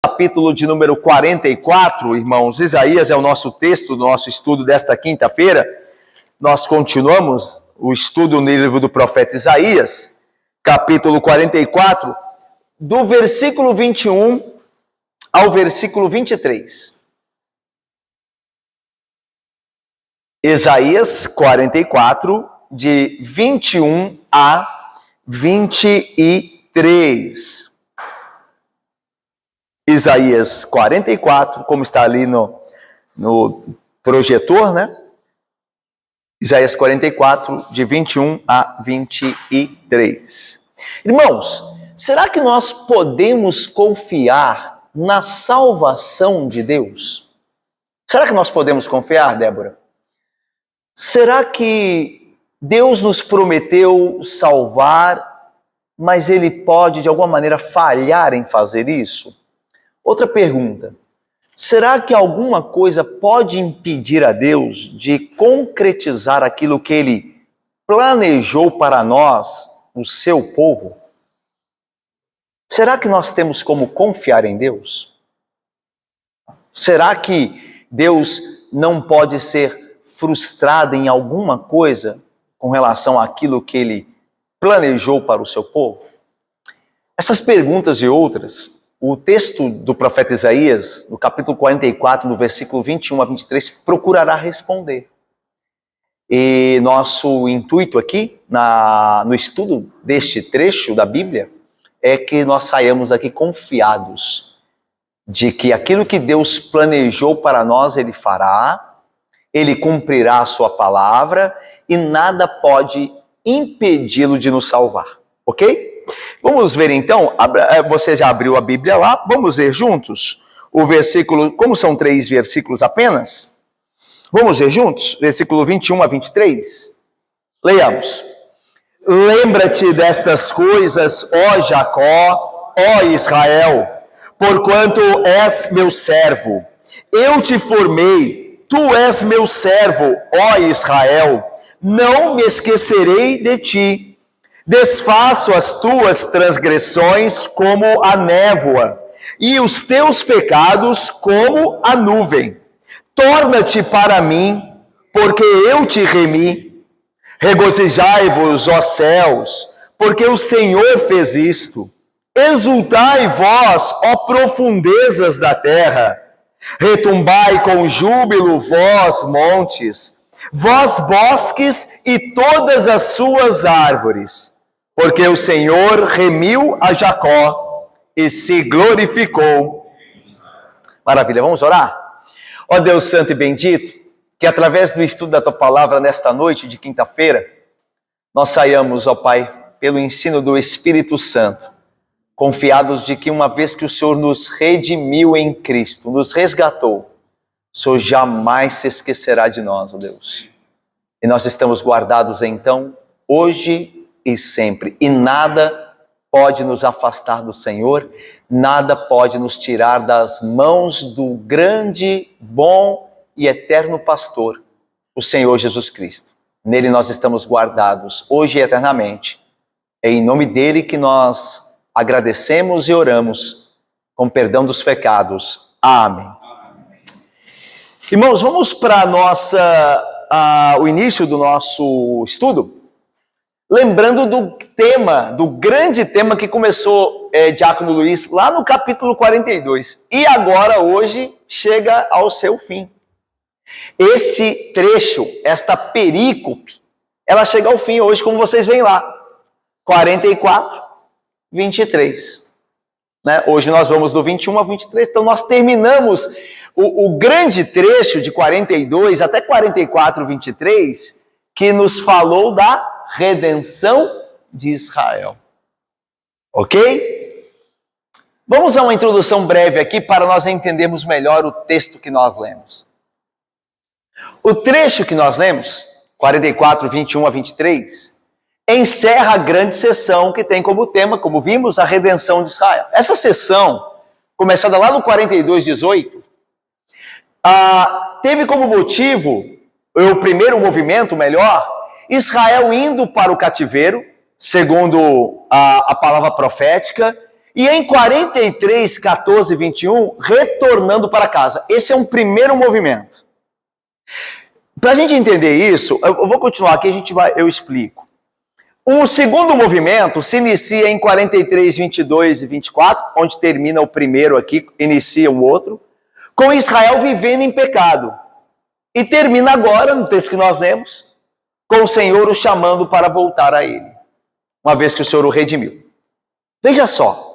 Capítulo de número 44, irmãos. Isaías é o nosso texto do nosso estudo desta quinta-feira. Nós continuamos o estudo no livro do profeta Isaías, capítulo 44, do versículo 21 ao versículo 23. Isaías 44, de 21 a 23. Isaías 44, como está ali no projetor, né? Isaías 44, de 21 a 23. Irmãos, será que nós podemos confiar na salvação de Deus? Será que nós podemos confiar, Débora? Será que Deus nos prometeu salvar, mas Ele pode, de alguma maneira, falhar em fazer isso? Outra pergunta, será que alguma coisa pode impedir a Deus de concretizar aquilo que Ele planejou para nós, o seu povo? Será que nós temos como confiar em Deus? Será que Deus não pode ser frustrado em alguma coisa com relação àquilo que Ele planejou para o seu povo? Essas perguntas e outras, o texto do profeta Isaías, no capítulo 44, no versículo 21 a 23, procurará responder. E nosso intuito aqui, no estudo deste trecho da Bíblia, é que nós saiamos daqui confiados de que aquilo que Deus planejou para nós, Ele fará, Ele cumprirá a sua palavra e nada pode impedi-lo de nos salvar, ok? Vamos ver então, você já abriu a Bíblia lá, vamos ler juntos o versículo, como são 3 versículos apenas, vamos ler juntos, versículo 21 a 23, leiamos. Lembra-te destas coisas, ó Jacó, ó Israel, porquanto és meu servo, eu te formei, tu és meu servo, ó Israel, não me esquecerei de ti. Desfaço as tuas transgressões como a névoa, e os teus pecados como a nuvem. Torna-te para mim, porque eu te remi. Regozijai-vos, ó céus, porque o Senhor fez isto. Exultai vós, ó profundezas da terra. Retumbai com júbilo, vós montes, vós bosques e todas as suas árvores. Porque o Senhor remiu a Jacó e se glorificou. Maravilha, vamos orar? Ó Deus santo e bendito, que através do estudo da Tua Palavra nesta noite de quinta-feira, nós saiamos, ó Pai, pelo ensino do Espírito Santo, confiados de que uma vez que o Senhor nos redimiu em Cristo, nos resgatou, o Senhor jamais se esquecerá de nós, ó Deus. E nós estamos guardados então, hoje e sempre. E nada pode nos afastar do Senhor, nada pode nos tirar das mãos do grande, bom e eterno pastor, o Senhor Jesus Cristo. Nele nós estamos guardados hoje e eternamente. É em nome dele que nós agradecemos e oramos com perdão dos pecados. Amém. Irmãos, vamos para o início do nosso estudo. Lembrando do grande tema que começou Diácono Luiz lá no capítulo 42. E agora, hoje, chega ao seu fim. Este trecho, esta perícope, ela chega ao fim hoje, como vocês veem lá. 44, 23. Né? Hoje nós vamos do 21 a 23, então nós terminamos o grande trecho de 42 até 44, 23, que nos falou da redenção de Israel. Ok? Vamos a uma introdução breve aqui para nós entendermos melhor o texto que nós lemos. O trecho que nós lemos, 44, 21 a 23, encerra a grande sessão que tem como tema, como vimos, a redenção de Israel. Essa sessão, começada lá no 42, 18, teve como motivo, o primeiro movimento, melhor, Israel indo para o cativeiro, segundo a palavra profética, E em 43, 14 e 21, retornando para casa. Esse é um primeiro movimento. Para a gente entender isso, eu vou continuar aqui, eu explico. O segundo movimento se inicia em 43, 22 e 24, onde termina o primeiro aqui, inicia o outro, com Israel vivendo em pecado. E termina agora, no texto que nós lemos, com o Senhor o chamando para voltar a Ele, uma vez que o Senhor o redimiu. Veja só,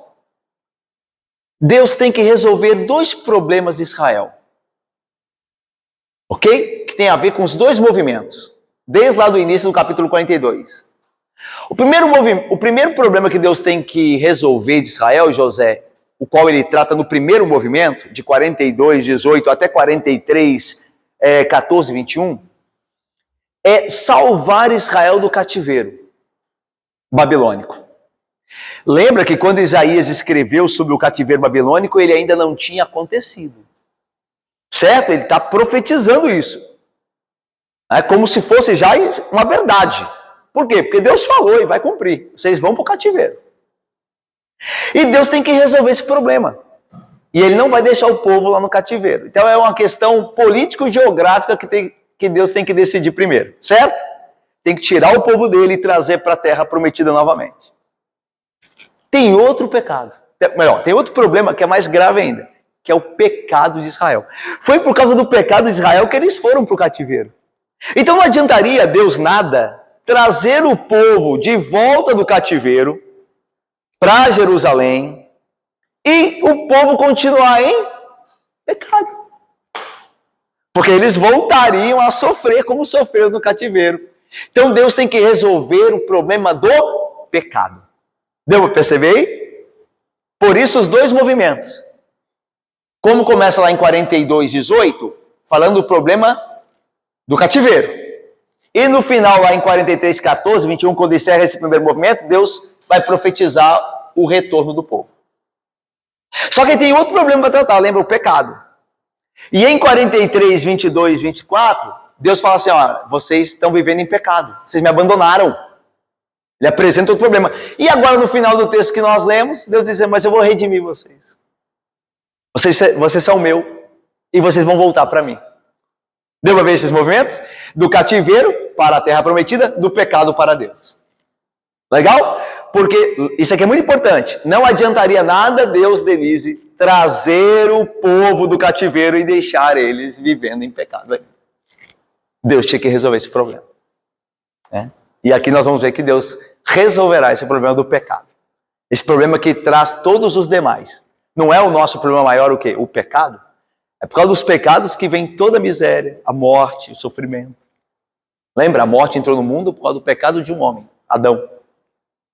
Deus tem que resolver dois problemas de Israel, ok? Que tem a ver com os dois movimentos, desde lá do início do capítulo 42. O primeiro problema que Deus tem que resolver de Israel, José, o qual ele trata no primeiro movimento, de 42, 18 até 43, 14, 21, é salvar Israel do cativeiro babilônico. Lembra que quando Isaías escreveu sobre o cativeiro babilônico, ele ainda não tinha acontecido. Certo? Ele está profetizando isso. É como se fosse já uma verdade. Por quê? Porque Deus falou e vai cumprir. Vocês vão para o cativeiro. E Deus tem que resolver esse problema. E Ele não vai deixar o povo lá no cativeiro. Então é uma questão político-geográfica que Deus tem que decidir primeiro. Certo? Tem que tirar o povo dele e trazer para a terra prometida novamente. Tem outro pecado. Melhor, tem outro problema que é mais grave ainda, que é o pecado de Israel. Foi por causa do pecado de Israel que eles foram para o cativeiro. Então não adiantaria Deus nada trazer o povo de volta do cativeiro para Jerusalém e o povo continuar em pecado. Porque eles voltariam a sofrer como sofreram no cativeiro. Então Deus tem que resolver o problema do pecado. Deu para perceber aí? Por isso os dois movimentos. Como começa lá em 42, 18, falando do problema do cativeiro. E no final, lá em 43, 14, 21, quando encerra esse primeiro movimento, Deus vai profetizar o retorno do povo. Só que tem outro problema para tratar, lembra? O pecado. E em 43, 22, 24, Deus fala assim, ó, vocês estão vivendo em pecado, vocês me abandonaram. Ele apresenta outro problema. E agora no final do texto que nós lemos, Deus diz, mas eu vou redimir vocês. Vocês são meu e vocês vão voltar para mim. Deu para ver esses movimentos? Do cativeiro para a terra prometida, do pecado para Deus. Legal? Porque isso aqui é muito importante. Não adiantaria nada Deus, Denise, trazer o povo do cativeiro e deixar eles vivendo em pecado. Deus tinha que resolver esse problema. E aqui nós vamos ver que Deus resolverá esse problema do pecado. Esse problema que traz todos os demais. Não é o nosso problema maior o quê? O pecado? É por causa dos pecados que vem toda a miséria, a morte, o sofrimento. Lembra? A morte entrou no mundo por causa do pecado de um homem, Adão.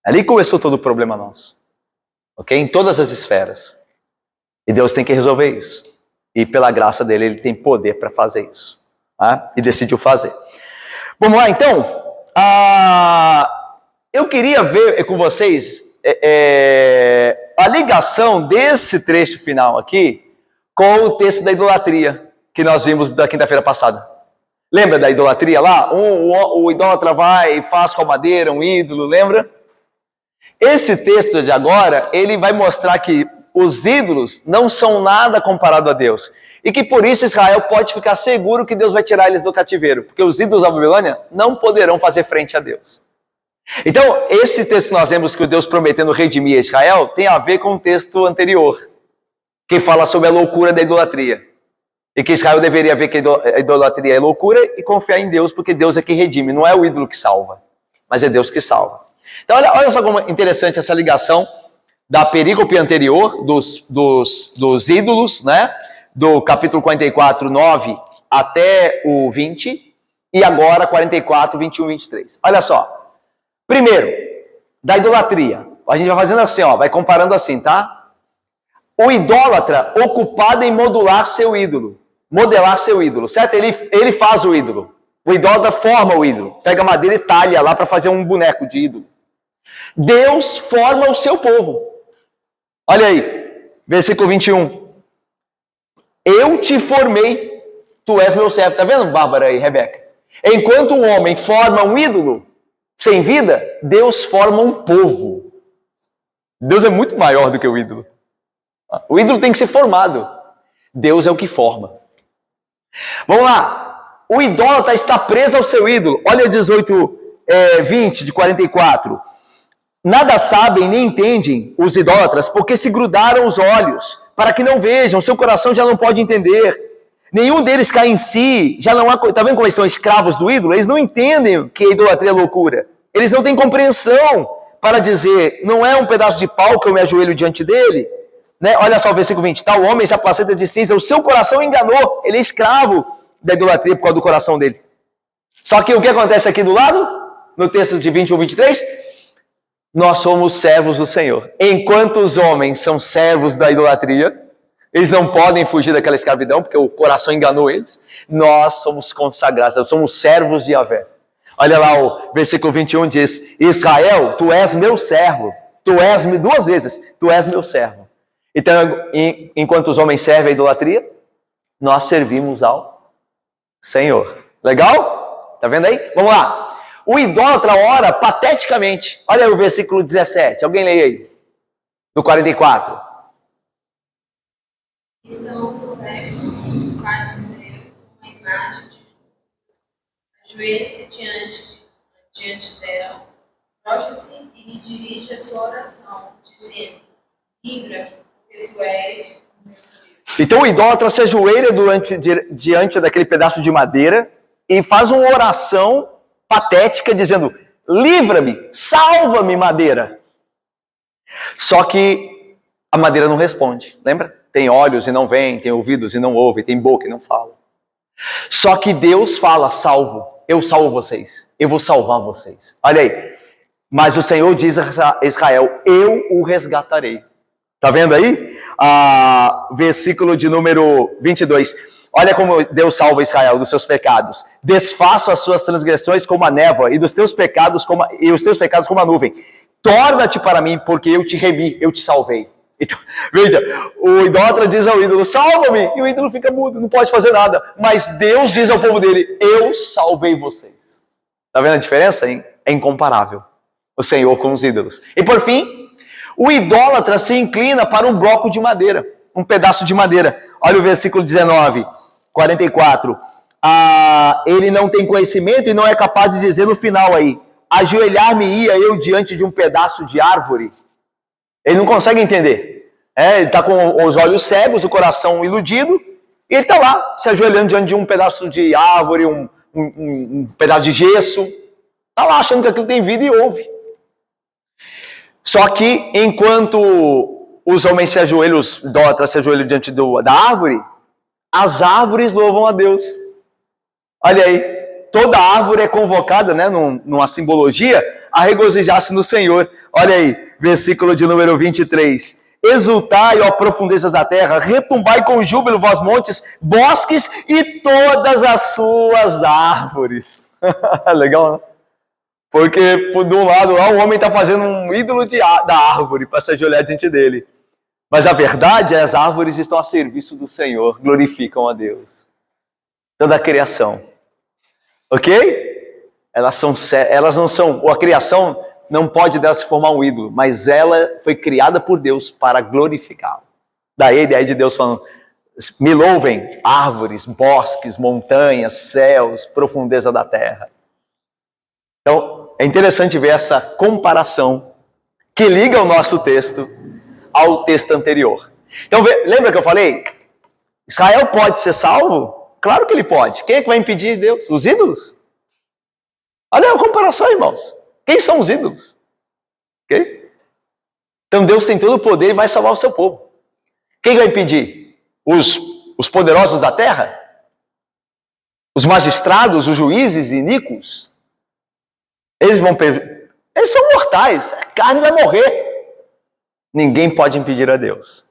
Ali começou todo o problema nosso. Ok? Em todas as esferas. E Deus tem que resolver isso. E pela graça dele, ele tem poder para fazer isso. E decidiu fazer. Vamos lá, então? Eu queria ver com vocês a ligação desse trecho final aqui com o texto da idolatria que nós vimos da quinta-feira passada. Lembra da idolatria lá? O idólatra vai e faz com a madeira um ídolo, lembra? Esse texto de agora, ele vai mostrar que os ídolos não são nada comparado a Deus. E que por isso Israel pode ficar seguro que Deus vai tirar eles do cativeiro. Porque os ídolos da Babilônia não poderão fazer frente a Deus. Então, esse texto que nós vemos que o Deus prometendo redimir Israel tem a ver com o texto anterior. Que fala sobre a loucura da idolatria. E que Israel deveria ver que a idolatria é loucura e confiar em Deus, porque Deus é que redime. Não é o ídolo que salva, mas é Deus que salva. Então, olha só como é interessante essa ligação da perícope anterior, dos ídolos, né? Do capítulo 44, 9 até o 20, e agora 44, 21 e 23. Olha só. Primeiro, da idolatria. A gente vai fazendo assim, ó, vai comparando assim, tá? O idólatra ocupado em modelar seu ídolo, certo? Ele faz o ídolo. O idólatra forma o ídolo. Pega madeira e talha lá para fazer um boneco de ídolo. Deus forma o seu povo. Olha aí, versículo 21. Eu te formei, tu és meu servo. Tá vendo, Bárbara e Rebeca? Enquanto um homem forma um ídolo sem vida, Deus forma um povo. Deus é muito maior do que o ídolo. O ídolo tem que ser formado. Deus é o que forma. Vamos lá. O idólatra está preso ao seu ídolo. Olha 20 de 44. Nada sabem nem entendem os idólatras, porque se grudaram os olhos, para que não vejam, seu coração já não pode entender. Nenhum deles cai em si, já não há... Está vendo como eles são escravos do ídolo? Eles não entendem que a idolatria é loucura. Eles não têm compreensão para dizer, não é um pedaço de pau que eu me ajoelho diante dele. Né? Olha só o versículo 20. Tal homem se apacenta de cinza, o seu coração enganou. Ele é escravo da idolatria por causa do coração dele. Só que o que acontece aqui do lado, no texto de 21 e 23, nós somos servos do Senhor. Enquanto os homens são servos da idolatria, eles não podem fugir daquela escravidão, porque o coração enganou eles. Nós somos consagrados, nós somos servos de Yahvé. Olha lá o versículo 21 diz, Israel, tu és meu servo. Duas vezes, tu és meu servo. Então, enquanto os homens servem a idolatria, nós servimos ao Senhor. Legal? Tá vendo aí? Vamos lá. O idólatra ora pateticamente. Olha aí o versículo 17. Alguém leia aí. Do 44. Então, o resto faz em Deus uma imagem de ajoelha-se diante dela, prostra-se e lhe dirige a sua oração, dizendo, livra-me, porque tu és o meu Deus. Então o idólatra se ajoelha diante daquele pedaço de madeira e faz uma oração patética dizendo, livra-me, salva-me, madeira. Só que a madeira não responde, lembra? Tem olhos e não vem, tem ouvidos e não ouve, tem boca e não fala. Só que Deus fala, eu salvo vocês, eu vou salvar vocês. Olha aí, mas o Senhor diz a Israel, eu o resgatarei. Tá vendo aí? Versículo de número 22. Olha como Deus salva Israel dos seus pecados. Desfaço as suas transgressões como a névoa e os teus pecados como a nuvem. Torna-te para mim, porque eu te remi, eu te salvei. Então, veja, o idólatra diz ao ídolo, salva-me, e o ídolo fica mudo, não pode fazer nada. Mas Deus diz ao povo dele, eu salvei vocês. Tá vendo a diferença? Hein? É incomparável. O Senhor com os ídolos. E por fim, o idólatra se inclina para um bloco de madeira, um pedaço de madeira. Olha o versículo 19, 44. Ele não tem conhecimento e não é capaz de dizer no final aí, ajoelhar-me-ia eu diante de um pedaço de árvore. Ele não consegue entender. Ele está com os olhos cegos, o coração iludido, e ele está lá, se ajoelhando diante de um pedaço de árvore, um pedaço de gesso. Está lá achando que aquilo tem vida e ouve. Só que enquanto os homens se ajoelham, os idólatras se ajoelham diante da árvore, as árvores louvam a Deus. Olha aí, toda árvore é convocada, né, numa simbologia, a regozijar-se no Senhor. Olha aí, versículo de número 23. Exultai, ó profundezas da terra, retumbai com júbilo, vós montes, bosques e todas as suas árvores. Legal, né? Porque, de um lado, lá, o homem está fazendo um ídolo da árvore para se ajoelhar diante dele. Mas a verdade é que as árvores estão a serviço do Senhor, glorificam a Deus. Toda a criação. Ok? Elas não são, a criação não pode dela se formar um ídolo, mas ela foi criada por Deus para glorificá-lo. Daí a ideia de Deus falando, me louvem árvores, bosques, montanhas, céus, profundeza da terra. Então, é interessante ver essa comparação que liga o nosso texto ao texto anterior. Então, lembra que eu falei? Israel pode ser salvo? Claro que ele pode. Quem é que vai impedir Deus? Os ídolos? Olha a comparação, irmãos. Quem são os ídolos? Okay? Então, Deus tem todo o poder e vai salvar o seu povo. Quem vai impedir? Os poderosos da terra? Os magistrados, os juízes iníquos? Eles são mortais, a carne vai morrer. Ninguém pode impedir a Deus.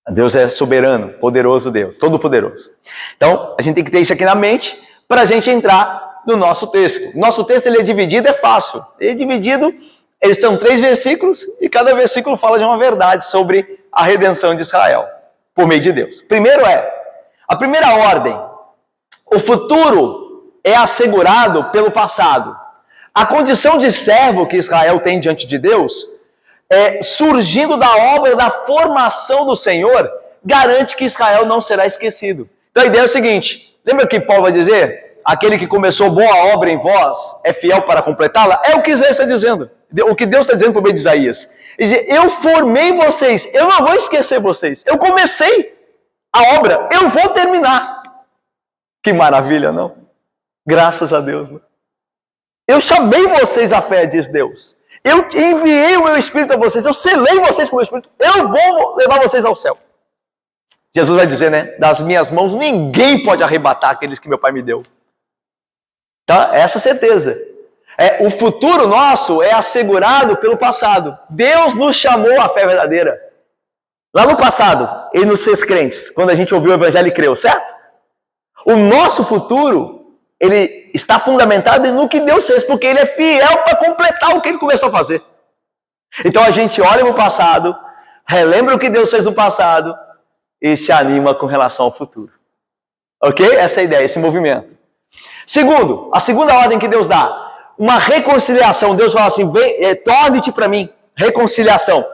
Deus é soberano, poderoso Deus, todo poderoso. Então, a gente tem que ter isso aqui na mente para a gente entrar no nosso texto. Nosso texto ele é dividido, é fácil. Ele é dividido, eles são 3 versículos e cada versículo fala de uma verdade sobre a redenção de Israel, por meio de Deus. Primeiro a primeira ordem, o futuro é assegurado pelo passado. A condição de servo que Israel tem diante de Deus surgindo da obra da formação do Senhor, garante que Israel não será esquecido. Então a ideia é o seguinte, lembra que Paulo vai dizer? Aquele que começou boa obra em vós é fiel para completá-la? É o que Isaías está dizendo, o que Deus está dizendo por meio de Isaías. Ele diz, eu formei vocês, eu não vou esquecer vocês, eu comecei a obra, eu vou terminar. Que maravilha, não? Graças a Deus, né? Eu chamei vocês à fé, diz Deus. Eu enviei o meu Espírito a vocês, eu selei vocês com o meu Espírito, eu vou levar vocês ao céu. Jesus vai dizer, né? Das minhas mãos ninguém pode arrebatar aqueles que meu Pai me deu. Então, essa certeza. O futuro nosso é assegurado pelo passado. Deus nos chamou à fé verdadeira. Lá no passado, Ele nos fez crentes, quando a gente ouviu o Evangelho e creu, certo? O nosso futuro, ele está fundamentado no que Deus fez, porque Ele é fiel para completar o que Ele começou a fazer. Então a gente olha no passado, relembra o que Deus fez no passado e se anima com relação ao futuro. Ok? Essa é a ideia, esse movimento. Segundo, a segunda ordem que Deus dá, uma reconciliação. Deus fala assim, torne-te para mim, reconciliação.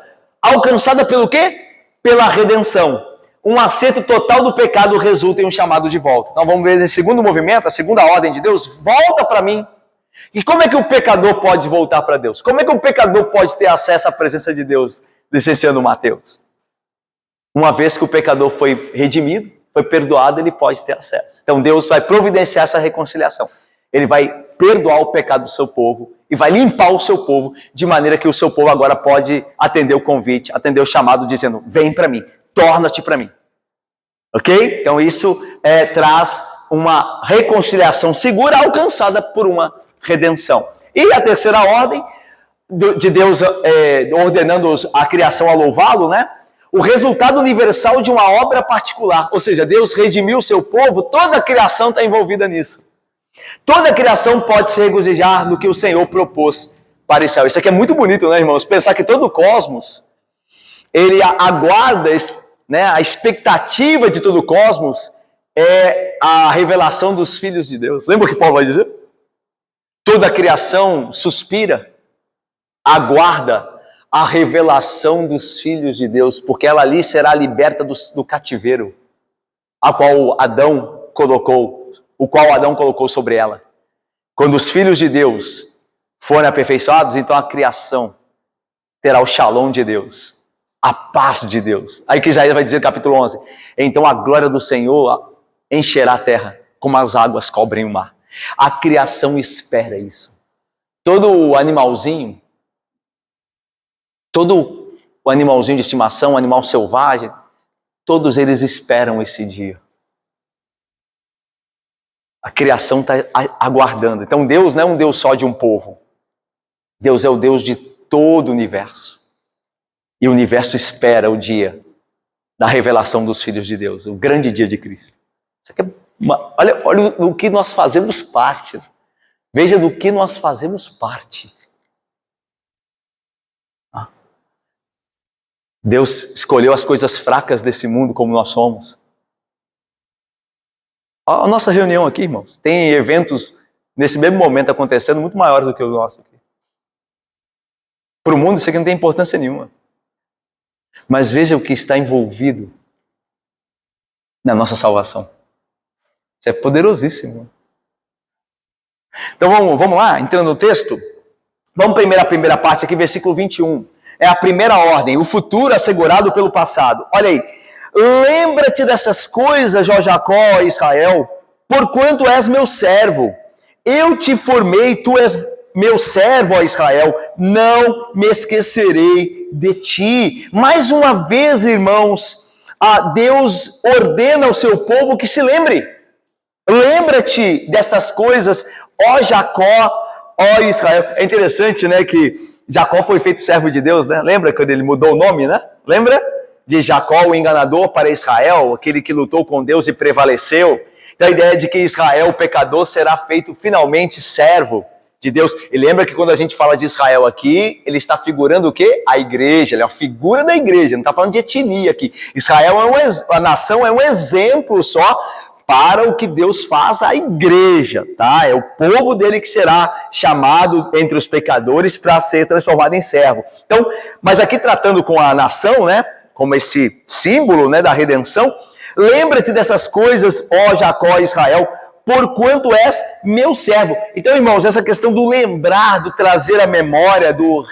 Alcançada pelo quê? Pela redenção. Um acerto total do pecado resulta em um chamado de volta. Então vamos ver esse segundo movimento, a segunda ordem de Deus, volta para mim. E como é que o pecador pode voltar para Deus? Como é que o pecador pode ter acesso à presença de Deus, licenciando Mateus? Uma vez que o pecador foi redimido, foi perdoado, ele pode ter acesso. Então Deus vai providenciar essa reconciliação. Ele vai perdoar o pecado do seu povo e vai limpar o seu povo, de maneira que o seu povo agora pode atender o convite, atender o chamado, dizendo, vem para mim, torna-te para mim. Ok? Então isso traz uma reconciliação segura, alcançada por uma redenção. E a terceira ordem de Deus ordenando a criação a louvá-lo, né? O resultado universal de uma obra particular. Ou seja, Deus redimiu o seu povo, toda a criação está envolvida nisso. Toda a criação pode se regozijar no que o Senhor propôs para Israel. Isso aqui é muito bonito, né, irmãos? Pensar que todo o cosmos, ele aguarda, né, a expectativa de todo o cosmos é a revelação dos filhos de Deus. Lembra o que Paulo vai dizer? Toda a criação suspira, aguarda a revelação dos filhos de Deus, porque ela ali será liberta do cativeiro, o qual Adão colocou sobre ela. Quando os filhos de Deus forem aperfeiçoados, então a criação terá o shalom de Deus, a paz de Deus. Aí que Isaías vai dizer no capítulo 11, então a glória do Senhor encherá a terra, como as águas cobrem o mar. A criação espera isso. Todo animalzinho de estimação, animal selvagem, todos eles esperam esse dia. A criação está aguardando. Então Deus não é um Deus só de um povo. Deus é o Deus de todo o universo. E o universo espera o dia da revelação dos filhos de Deus, o grande dia de Cristo. Isso aqui olha do que nós fazemos parte. Veja do que nós fazemos parte. Deus escolheu as coisas fracas desse mundo como nós somos. A nossa reunião aqui, irmãos, tem eventos nesse mesmo momento acontecendo muito maiores do que o nosso aqui. Para o mundo isso aqui não tem importância nenhuma. Mas veja o que está envolvido na nossa salvação. Isso é poderosíssimo. Então vamos lá, entrando no texto. Vamos primeiro à primeira parte aqui, versículo 21. É a primeira ordem, o futuro assegurado pelo passado. Olha aí, lembra-te dessas coisas, ó Jacó e Israel, porquanto és meu servo. Eu te formei, tu és meu servo, ó Israel, não me esquecerei de ti. Mais uma vez, irmãos, Deus ordena ao seu povo que se lembre. Lembra-te dessas coisas, ó Jacó, ó Israel. É interessante, né, que Jacó foi feito servo de Deus, né? Lembra quando ele mudou o nome, né? Lembra? De Jacó, o enganador, para Israel, aquele que lutou com Deus e prevaleceu. Então a ideia de que Israel, o pecador, será feito finalmente servo de Deus. E lembra que quando a gente fala de Israel aqui, ele está figurando o quê? A igreja, ele é a figura da igreja, não está falando de etnia aqui. Israel a nação é um exemplo só para o que Deus faz à igreja, tá? É o povo dele que será chamado entre os pecadores para ser transformado em servo. Então, mas aqui tratando com a nação, né, como este símbolo, né, da redenção, lembra-te dessas coisas, ó Jacó e Israel, porquanto és meu servo. Então, irmãos, essa questão do lembrar, do trazer a memória, do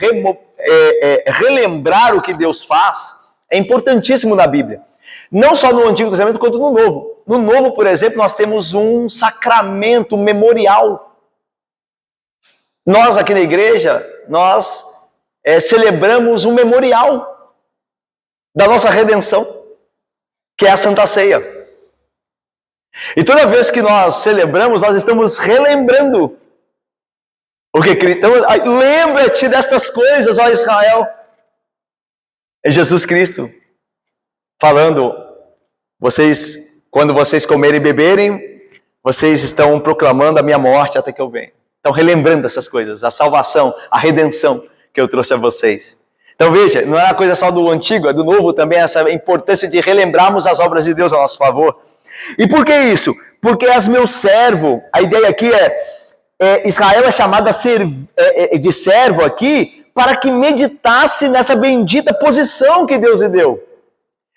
relembrar o que Deus faz, é importantíssimo na Bíblia. Não só no Antigo Testamento, quanto no Novo. No Novo, por exemplo, nós temos um sacramento, um memorial. Nós aqui na igreja, nós celebramos um memorial da nossa redenção, que é a Santa Ceia. E toda vez que nós celebramos, nós estamos relembrando o que Cristo... Então, lembra-te destas coisas, ó Israel. É Jesus Cristo falando, quando vocês comerem e beberem, vocês estão proclamando a minha morte até que eu venha. Estão relembrando essas coisas, a salvação, a redenção que eu trouxe a vocês. Então veja, não é uma coisa só do Antigo, é do Novo também, essa importância de relembrarmos as obras de Deus a nosso favor. E por que isso? Porque és meu servo. A ideia aqui Israel é chamado de servo aqui para que meditasse nessa bendita posição que Deus lhe deu,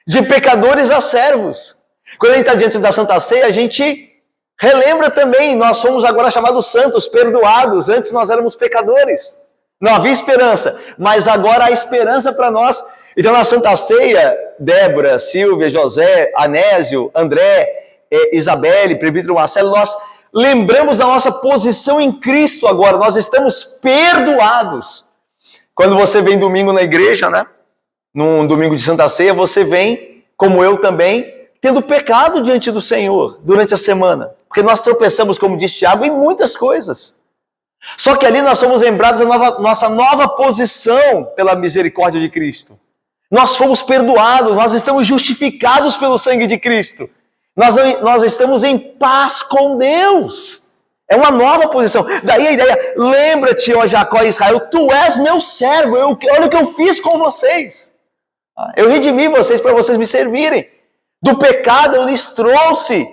de pecadores a servos. Quando a gente está diante da Santa Ceia, a gente relembra também, nós somos agora chamados santos, perdoados. Antes nós éramos pecadores, não havia esperança, mas agora há esperança para nós. Então na Santa Ceia, Débora, Silvia, José, Anésio, André, Isabelle, Presbítero Marcelo, nós lembramos da nossa posição em Cristo agora, nós estamos perdoados. Quando você vem domingo na igreja, né? Num domingo de Santa Ceia, você vem, como eu também, tendo pecado diante do Senhor durante a semana. Porque nós tropeçamos, como disse Tiago, em muitas coisas. Só que ali nós somos lembrados da nossa nova posição pela misericórdia de Cristo. Nós fomos perdoados, nós estamos justificados pelo sangue de Cristo. Nós estamos em paz com Deus. É uma nova posição. Daí a ideia, lembra-te, ó Jacó e Israel, tu és meu servo, olha o que eu fiz com vocês. Eu redimi vocês para vocês me servirem. Do pecado eu lhes trouxe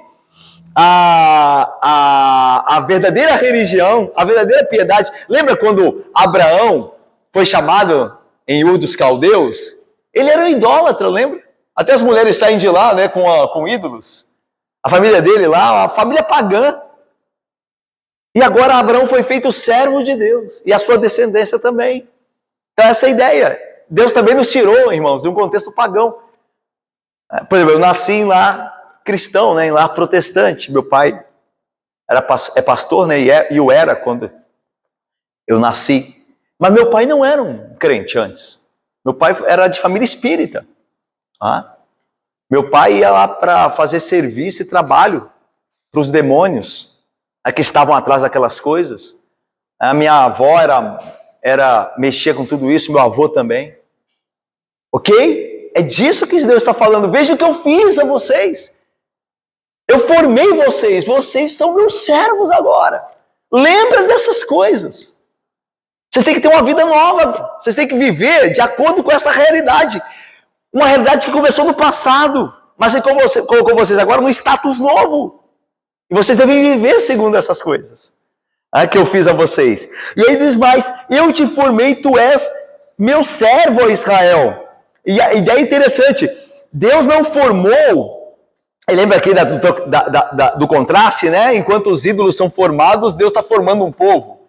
a verdadeira religião, a verdadeira piedade. Lembra quando Abraão foi chamado em Ur dos Caldeus? Ele era um idólatra, lembra? Até as mulheres saem de lá, né, com ídolos. A família dele lá, a família pagã. E agora Abraão foi feito servo de Deus. E a sua descendência também. Então essa é a ideia. Deus também nos tirou, irmãos, de um contexto pagão. Por exemplo, eu nasci em lar cristão, né, em lar protestante. Meu pai é pastor, né, e eu era quando eu nasci. Mas meu pai não era um crente antes. Meu pai era de família espírita. Meu pai ia lá para fazer serviço e trabalho para os demônios que estavam atrás daquelas coisas. A minha avó mexia com tudo isso, meu avô também. Ok? É disso que Deus está falando. Veja o que eu fiz a vocês. Eu formei vocês. Vocês são meus servos agora. Lembra dessas coisas. Vocês têm que ter uma vida nova. Vocês têm que viver de acordo com essa realidade. Uma realidade que começou no passado, mas que colocou vocês agora num status novo. E vocês devem viver segundo essas coisas que eu fiz a vocês. E aí diz mais, eu te formei, tu és meu servo, ó Israel. E a ideia é interessante, Deus não formou, lembra aqui do contraste, né? Enquanto os ídolos são formados, Deus está formando um povo.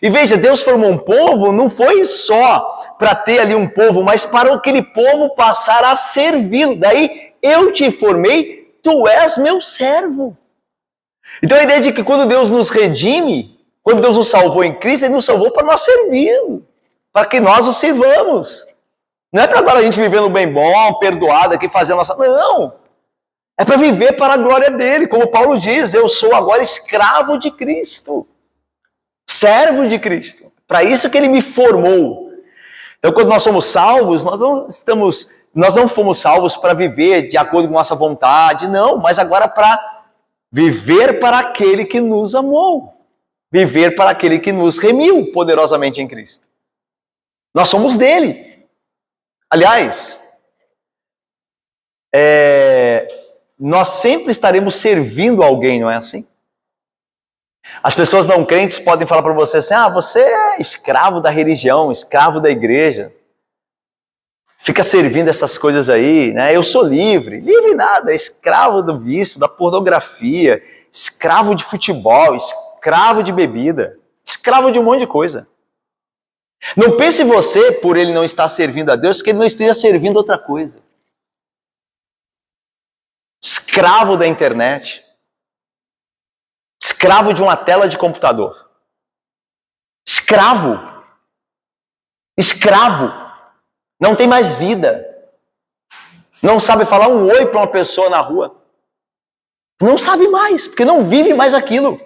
E veja, Deus formou um povo, não foi só para ter ali um povo, mas para aquele povo passar a servi-lo. Daí, eu te formei, tu és meu servo. Então a ideia de que quando Deus nos redime, quando Deus nos salvou em Cristo, Ele nos salvou para nós servi-lo, para que nós o sirvamos. Não é para agora a gente viver no bem bom, perdoado aqui, fazer a nossa... Não! É para viver para a glória dEle. Como Paulo diz, eu sou agora escravo de Cristo. Servo de Cristo. Para isso que Ele me formou. Então quando nós somos salvos, nós não fomos salvos para viver de acordo com nossa vontade, não. Mas agora para viver para aquele que nos amou. Viver para aquele que nos remiu poderosamente em Cristo. Nós somos dele. Aliás, nós sempre estaremos servindo alguém, não é assim? As pessoas não crentes podem falar para você assim, você é escravo da religião, escravo da igreja. Fica servindo essas coisas aí, né? Eu sou livre. Livre nada, escravo do vício, da pornografia, escravo de futebol, escravo de bebida, escravo de um monte de coisa. Não pense você, por ele não estar servindo a Deus, que ele não esteja servindo outra coisa. Escravo da internet. Escravo de uma tela de computador. Escravo. Escravo. Não tem mais vida. Não sabe falar um oi para uma pessoa na rua. Não sabe mais, porque não vive mais aquilo.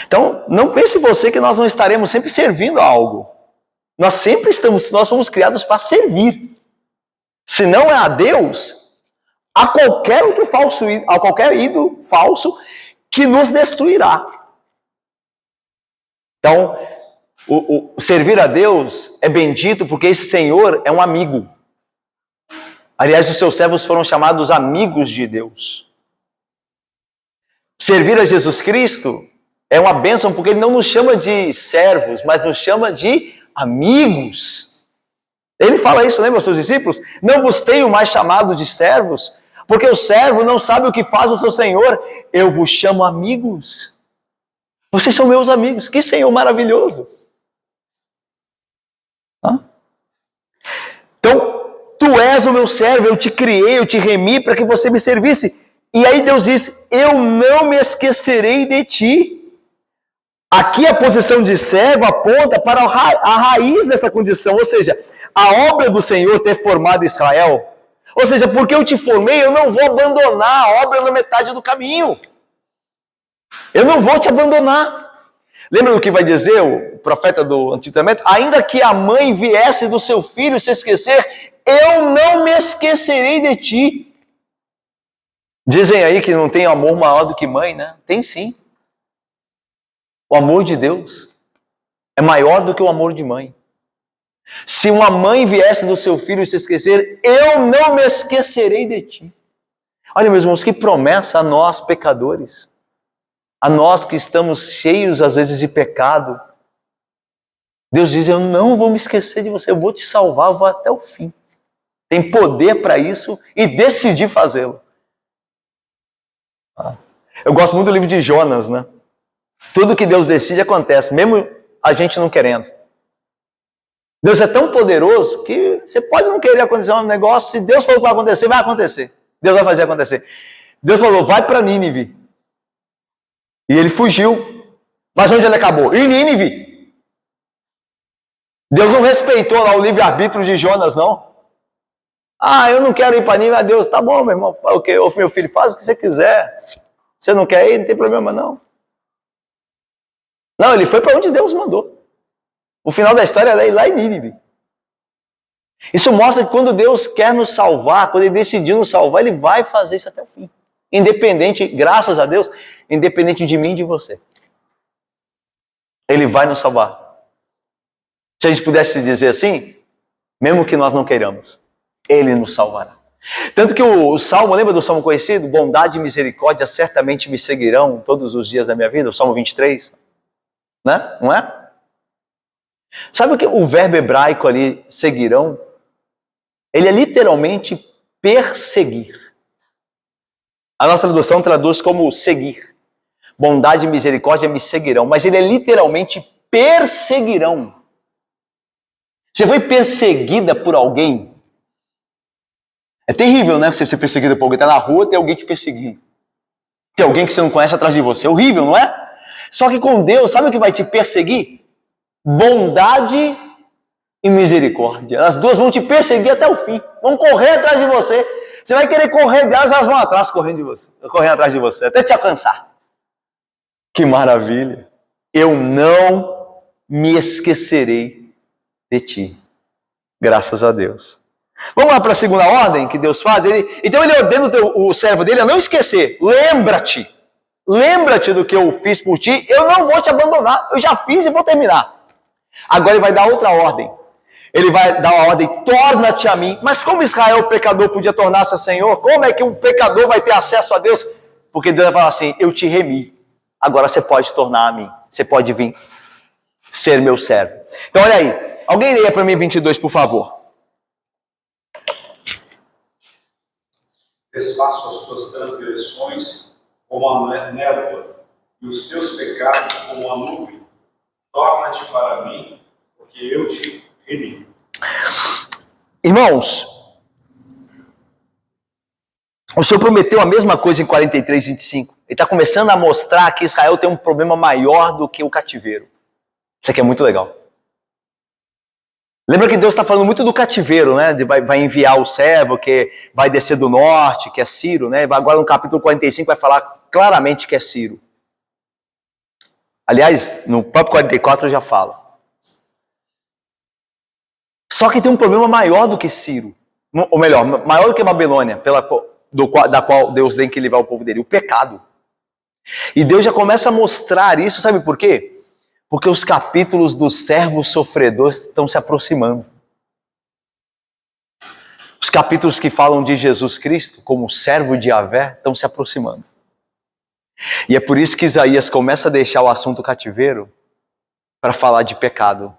Então, não pense você que nós não estaremos sempre servindo a algo. Nós somos criados para servir. Se não é a Deus, a qualquer outro falso, a qualquer ídolo falso que nos destruirá. Então, o servir a Deus é bendito porque esse Senhor é um amigo. Aliás, os seus servos foram chamados amigos de Deus. Servir a Jesus Cristo é uma bênção porque ele não nos chama de servos, mas nos chama de amigos. Ele fala isso, lembra aos seus discípulos? Não vos tenho mais chamado de servos, porque o servo não sabe o que faz o seu Senhor. Eu vos chamo amigos. Vocês são meus amigos. Que Senhor maravilhoso. Então, tu és o meu servo, eu te criei, eu te remi para que você me servisse. E aí Deus diz, eu não me esquecerei de ti. Aqui a posição de servo aponta para a raiz dessa condição, ou seja, a obra do Senhor ter formado Israel. Ou seja, porque eu te formei, eu não vou abandonar a obra na metade do caminho. Eu não vou te abandonar. Lembra do que vai dizer o profeta do Antigo Testamento? Ainda que a mãe viesse do seu filho se esquecer, eu não me esquecerei de ti. Dizem aí que não tem amor maior do que mãe, né? Tem sim. O amor de Deus é maior do que o amor de mãe. Se uma mãe viesse do seu filho se esquecer, eu não me esquecerei de ti. Olha, meus irmãos, que promessa a nós pecadores. A nós que estamos cheios às vezes de pecado. Deus diz, eu não vou me esquecer de você, eu vou te salvar, eu vou até o fim. Tem poder para isso e decidi fazê-lo. Eu gosto muito do livro de Jonas, né? Tudo que Deus decide acontece, mesmo a gente não querendo. Deus é tão poderoso que você pode não querer acontecer um negócio, se Deus falou que vai acontecer, vai acontecer. Deus vai fazer acontecer. Deus falou, vai para Nínive. E ele fugiu. Mas onde ele acabou? Em Nínive. Deus não respeitou lá o livre-arbítrio de Jonas, não. Eu não quero ir para Nínive. Deus, tá bom, meu irmão. Ô, meu filho, faz o que você quiser. Você não quer ir, não tem problema, não. Não, ele foi para onde Deus mandou. O final da história é lá em Nínive. Isso mostra que quando Deus quer nos salvar, quando Ele decidiu nos salvar, Ele vai fazer isso até o fim. Independente, graças a Deus, independente de mim e de você. Ele vai nos salvar. Se a gente pudesse dizer assim, mesmo que nós não queiramos, Ele nos salvará. Tanto que o Salmo, lembra do Salmo conhecido? Bondade e misericórdia certamente me seguirão todos os dias da minha vida, o Salmo 23. Né? Não é? Sabe o que o verbo hebraico ali, seguirão? Ele é literalmente perseguir. A nossa tradução traduz como seguir. Bondade e misericórdia me seguirão. Mas ele é literalmente perseguirão. Você foi perseguida por alguém? É terrível, né? Você ser perseguida por alguém. Está na rua, tem alguém te perseguindo. Tem alguém que você não conhece atrás de você. É horrível, não é? Só que com Deus, sabe o que vai te perseguir? Bondade e misericórdia. As duas vão te perseguir até o fim. Vão correr atrás de você. Você vai querer correr delas, elas vão atrás correndo atrás de você, até te alcançar. Que maravilha. Eu não me esquecerei de ti. Graças a Deus. Vamos lá para a segunda ordem que Deus faz. Então ele ordena o servo dele a não esquecer. Lembra-te. Lembra-te do que eu fiz por ti. Eu não vou te abandonar. Eu já fiz e vou terminar. Agora ele vai dar outra ordem. Ele vai dar uma ordem, torna-te a mim. Mas como Israel, o pecador, podia tornar-se a Senhor? Como é que um pecador vai ter acesso a Deus? Porque Deus vai falar assim, eu te remi. Agora você pode tornar a mim. Você pode vir ser meu servo. Então olha aí. Alguém leia para mim 22, por favor. Desfaço as tuas transgressões como a névoa, e os teus pecados como a nuvem. Torna-te para mim, porque eu te remi. Irmãos, o Senhor prometeu a mesma coisa em 43, 25. Ele está começando a mostrar que Israel tem um problema maior do que o cativeiro. Isso aqui é muito legal. Lembra que Deus está falando muito do cativeiro, né? Vai enviar o servo que vai descer do norte, que é Ciro, né? Agora no capítulo 45 vai falar claramente que é Ciro. Aliás, no próprio 44 já fala. Só que tem um problema maior do que Ciro. Ou melhor, maior do que Babilônia, da qual Deus tem que livrar o povo dele. O pecado. E Deus já começa a mostrar isso, sabe por quê? Porque os capítulos do servo sofredor estão se aproximando. Os capítulos que falam de Jesus Cristo como servo de Yahvé estão se aproximando. E é por isso que Isaías começa a deixar o assunto cativeiro para falar de pecado.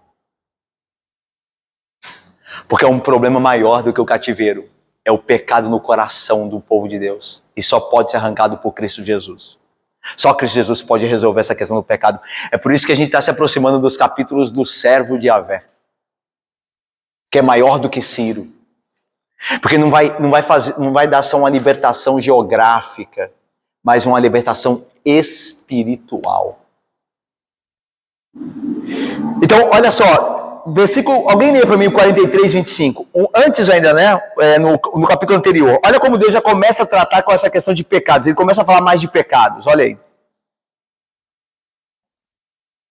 Porque é um problema maior do que o cativeiro. É o pecado no coração do povo de Deus. E só pode ser arrancado por Cristo Jesus. Só Cristo Jesus pode resolver essa questão do pecado. É por isso que a gente está se aproximando dos capítulos do servo de Yahvé. Que é maior do que Ciro. Porque não vai dar só uma libertação geográfica, mas uma libertação espiritual. Então, olha só, alguém lê para mim o 43, 25. Antes ainda, né, no capítulo anterior. Olha como Deus já começa a tratar com essa questão de pecados. Ele começa a falar mais de pecados, olha aí.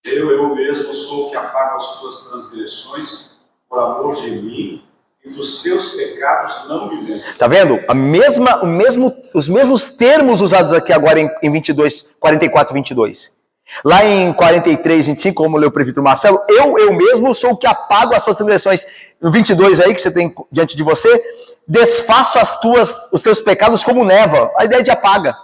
Eu mesmo sou o que apaga as tuas transgressões por amor de mim, e dos teus pecados não me lembro. Tá vendo? Os mesmos termos usados aqui agora em 22, 44, 22. Lá em 43, 25, como leu o prefeito Marcelo, eu mesmo sou o que apago as suas transgressões. No 22 aí, que você tem diante de você, desfaço os teus pecados como névoa. A ideia de apaga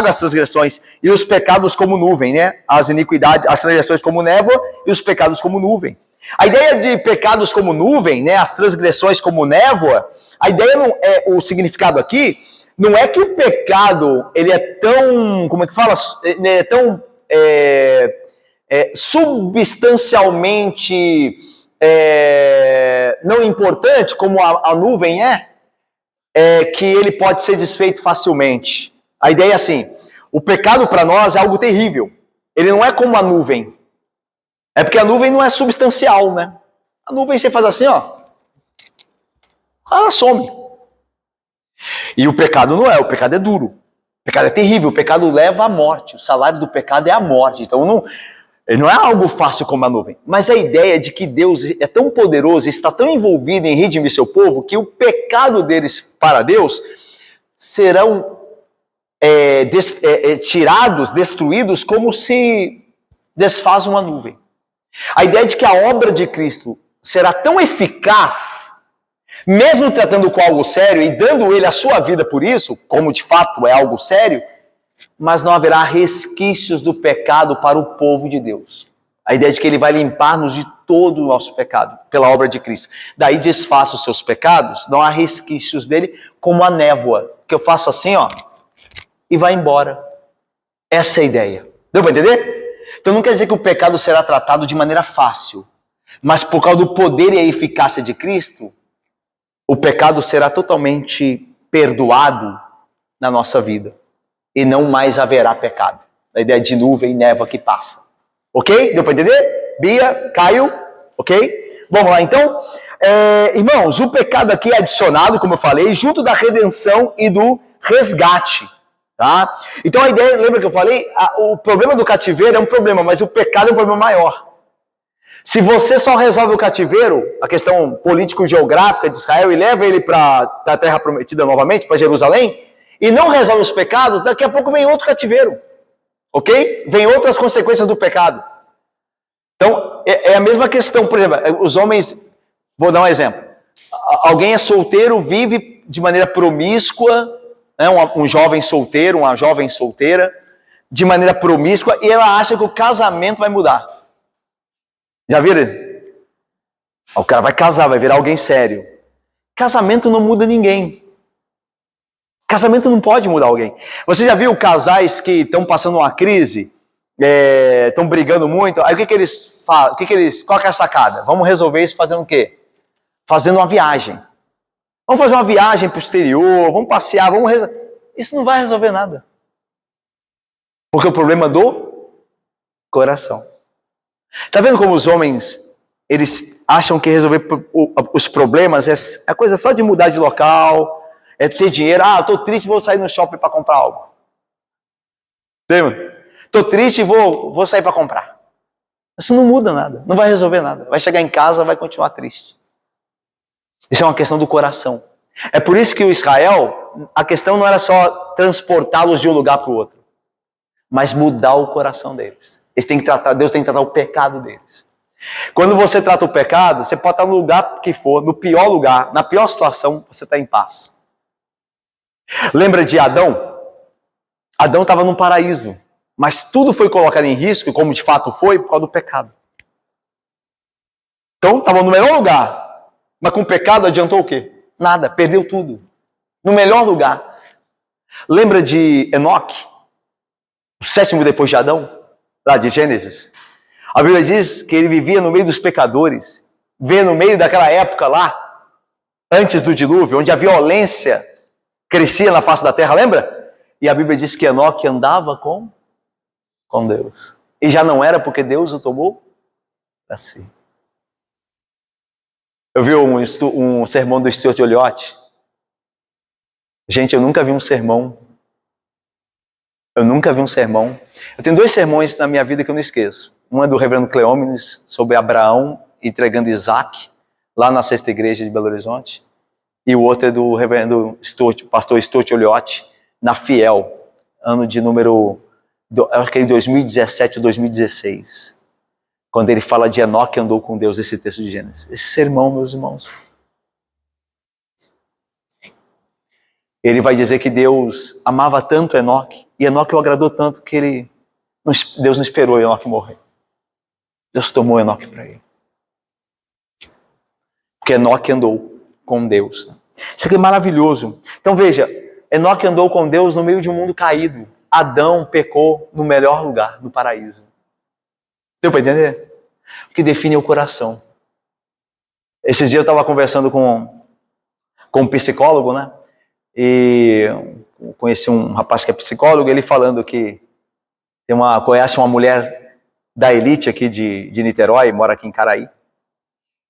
as transgressões. E os pecados como nuvem, né? As iniquidades, as transgressões como névoa e os pecados como nuvem. A ideia de pecados como nuvem, né? As transgressões como névoa, a ideia não é, o significado aqui, não é que o pecado, ele é tão, como é que fala? Ele é tão substancialmente não importante como a nuvem que ele pode ser desfeito facilmente. A ideia é assim, o pecado para nós é algo terrível. Ele não é como a nuvem. É porque a nuvem não é substancial, né? A nuvem você faz assim, ó, ela some. E o pecado não é, o pecado é duro. O pecado é terrível, o pecado leva à morte. O salário do pecado é a morte. Então não é algo fácil como a nuvem. Mas a ideia de que Deus é tão poderoso, está tão envolvido em redimir seu povo, que o pecado deles para Deus serão tirados, destruídos, como se desfaz uma nuvem. A ideia de que a obra de Cristo será tão eficaz, mesmo tratando com algo sério e dando ele a sua vida por isso, como de fato é algo sério, mas não haverá resquícios do pecado para o povo de Deus. A ideia de que ele vai limpar-nos de todo o nosso pecado, pela obra de Cristo. Daí desfaça os seus pecados, não há resquícios dele, como a névoa, que eu faço assim, ó, e vai embora. Essa é a ideia. Deu para entender? Então não quer dizer que o pecado será tratado de maneira fácil, mas por causa do poder e a eficácia de Cristo, o pecado será totalmente perdoado na nossa vida. E não mais haverá pecado. A ideia de nuvem e névoa que passa. Ok? Deu para entender? Bia, Caio, ok? Vamos lá então. Irmãos, o pecado aqui é adicionado, como eu falei, junto da redenção e do resgate. Tá? Então a ideia, lembra que eu falei? O problema do cativeiro é um problema, mas o pecado é um problema maior. Se você só resolve o cativeiro, a questão político-geográfica de Israel, e leva ele para a Terra Prometida novamente, para Jerusalém, e não resolve os pecados, daqui a pouco vem outro cativeiro. Ok? Vem outras consequências do pecado. Então, é a mesma questão, por exemplo, os homens Vou dar um exemplo. Alguém é solteiro, vive de maneira promíscua, né? Um jovem solteiro, uma jovem solteira, de maneira promíscua, e ela acha que o casamento vai mudar. Já viram? O cara vai casar, vai virar alguém sério. Casamento não muda ninguém. Casamento não pode mudar alguém. Você já viu casais que estão passando uma crise, estão brigando muito? Aí o que eles falam? Qual que é a sacada? Vamos resolver isso fazendo o quê? Fazendo uma viagem. Vamos fazer uma viagem para o exterior, vamos passear, Isso não vai resolver nada. Porque o problema do coração. Tá vendo como os homens, eles acham que resolver os problemas é coisa só de mudar de local, é ter dinheiro. Eu tô triste, vou sair no shopping para comprar algo. Lembra? Tô triste, vou sair para comprar. Isso não muda nada, não vai resolver nada. Vai chegar em casa, vai continuar triste. Isso é uma questão do coração. É por isso que o Israel, a questão não era só transportá-los de um lugar para o outro, mas mudar o coração deles. Deus tem que tratar o pecado deles. Quando você trata o pecado, você pode estar no lugar que for, no pior lugar, na pior situação, você está em paz. Lembra de Adão? Adão estava num paraíso, mas tudo foi colocado em risco, como de fato foi, por causa do pecado. Então, estava no melhor lugar, mas com o pecado adiantou o quê? Nada, perdeu tudo. No melhor lugar. Lembra de Enoque? O sétimo depois de Adão? Lá de Gênesis. A Bíblia diz que ele vivia no meio dos pecadores. Vê no meio daquela época lá, antes do dilúvio, onde a violência crescia na face da terra, lembra? E a Bíblia diz que Enoque andava com Deus. E já não era porque Deus o tomou assim. Eu vi um sermão do Stuart Olliott. Gente, eu nunca vi um sermão. Eu tenho 2 sermões na minha vida que eu não esqueço. Um é do reverendo Cleómenes, sobre Abraão entregando Isaac, lá na Sexta Igreja de Belo Horizonte. E o outro é do reverendo pastor Stuart Olliott, na Fiel, ano de número, acho que é 2017 ou 2016. Quando ele fala de Enoque andou com Deus, esse texto de Gênesis. Esse sermão, meus irmãos. Ele vai dizer que Deus amava tanto Enoque, e Enoque o agradou tanto que Deus não esperou Enoque morrer. Deus tomou Enoque para ele. Porque Enoque andou com Deus. Isso aqui é maravilhoso. Então veja, Enoque andou com Deus no meio de um mundo caído. Adão pecou no melhor lugar, no paraíso. Deu para entender? O que define o coração. Esses dias eu estava conversando com um psicólogo, né? E conheci um rapaz que é psicólogo, ele falando que conhece uma mulher da elite aqui de Niterói, mora aqui em Caraí.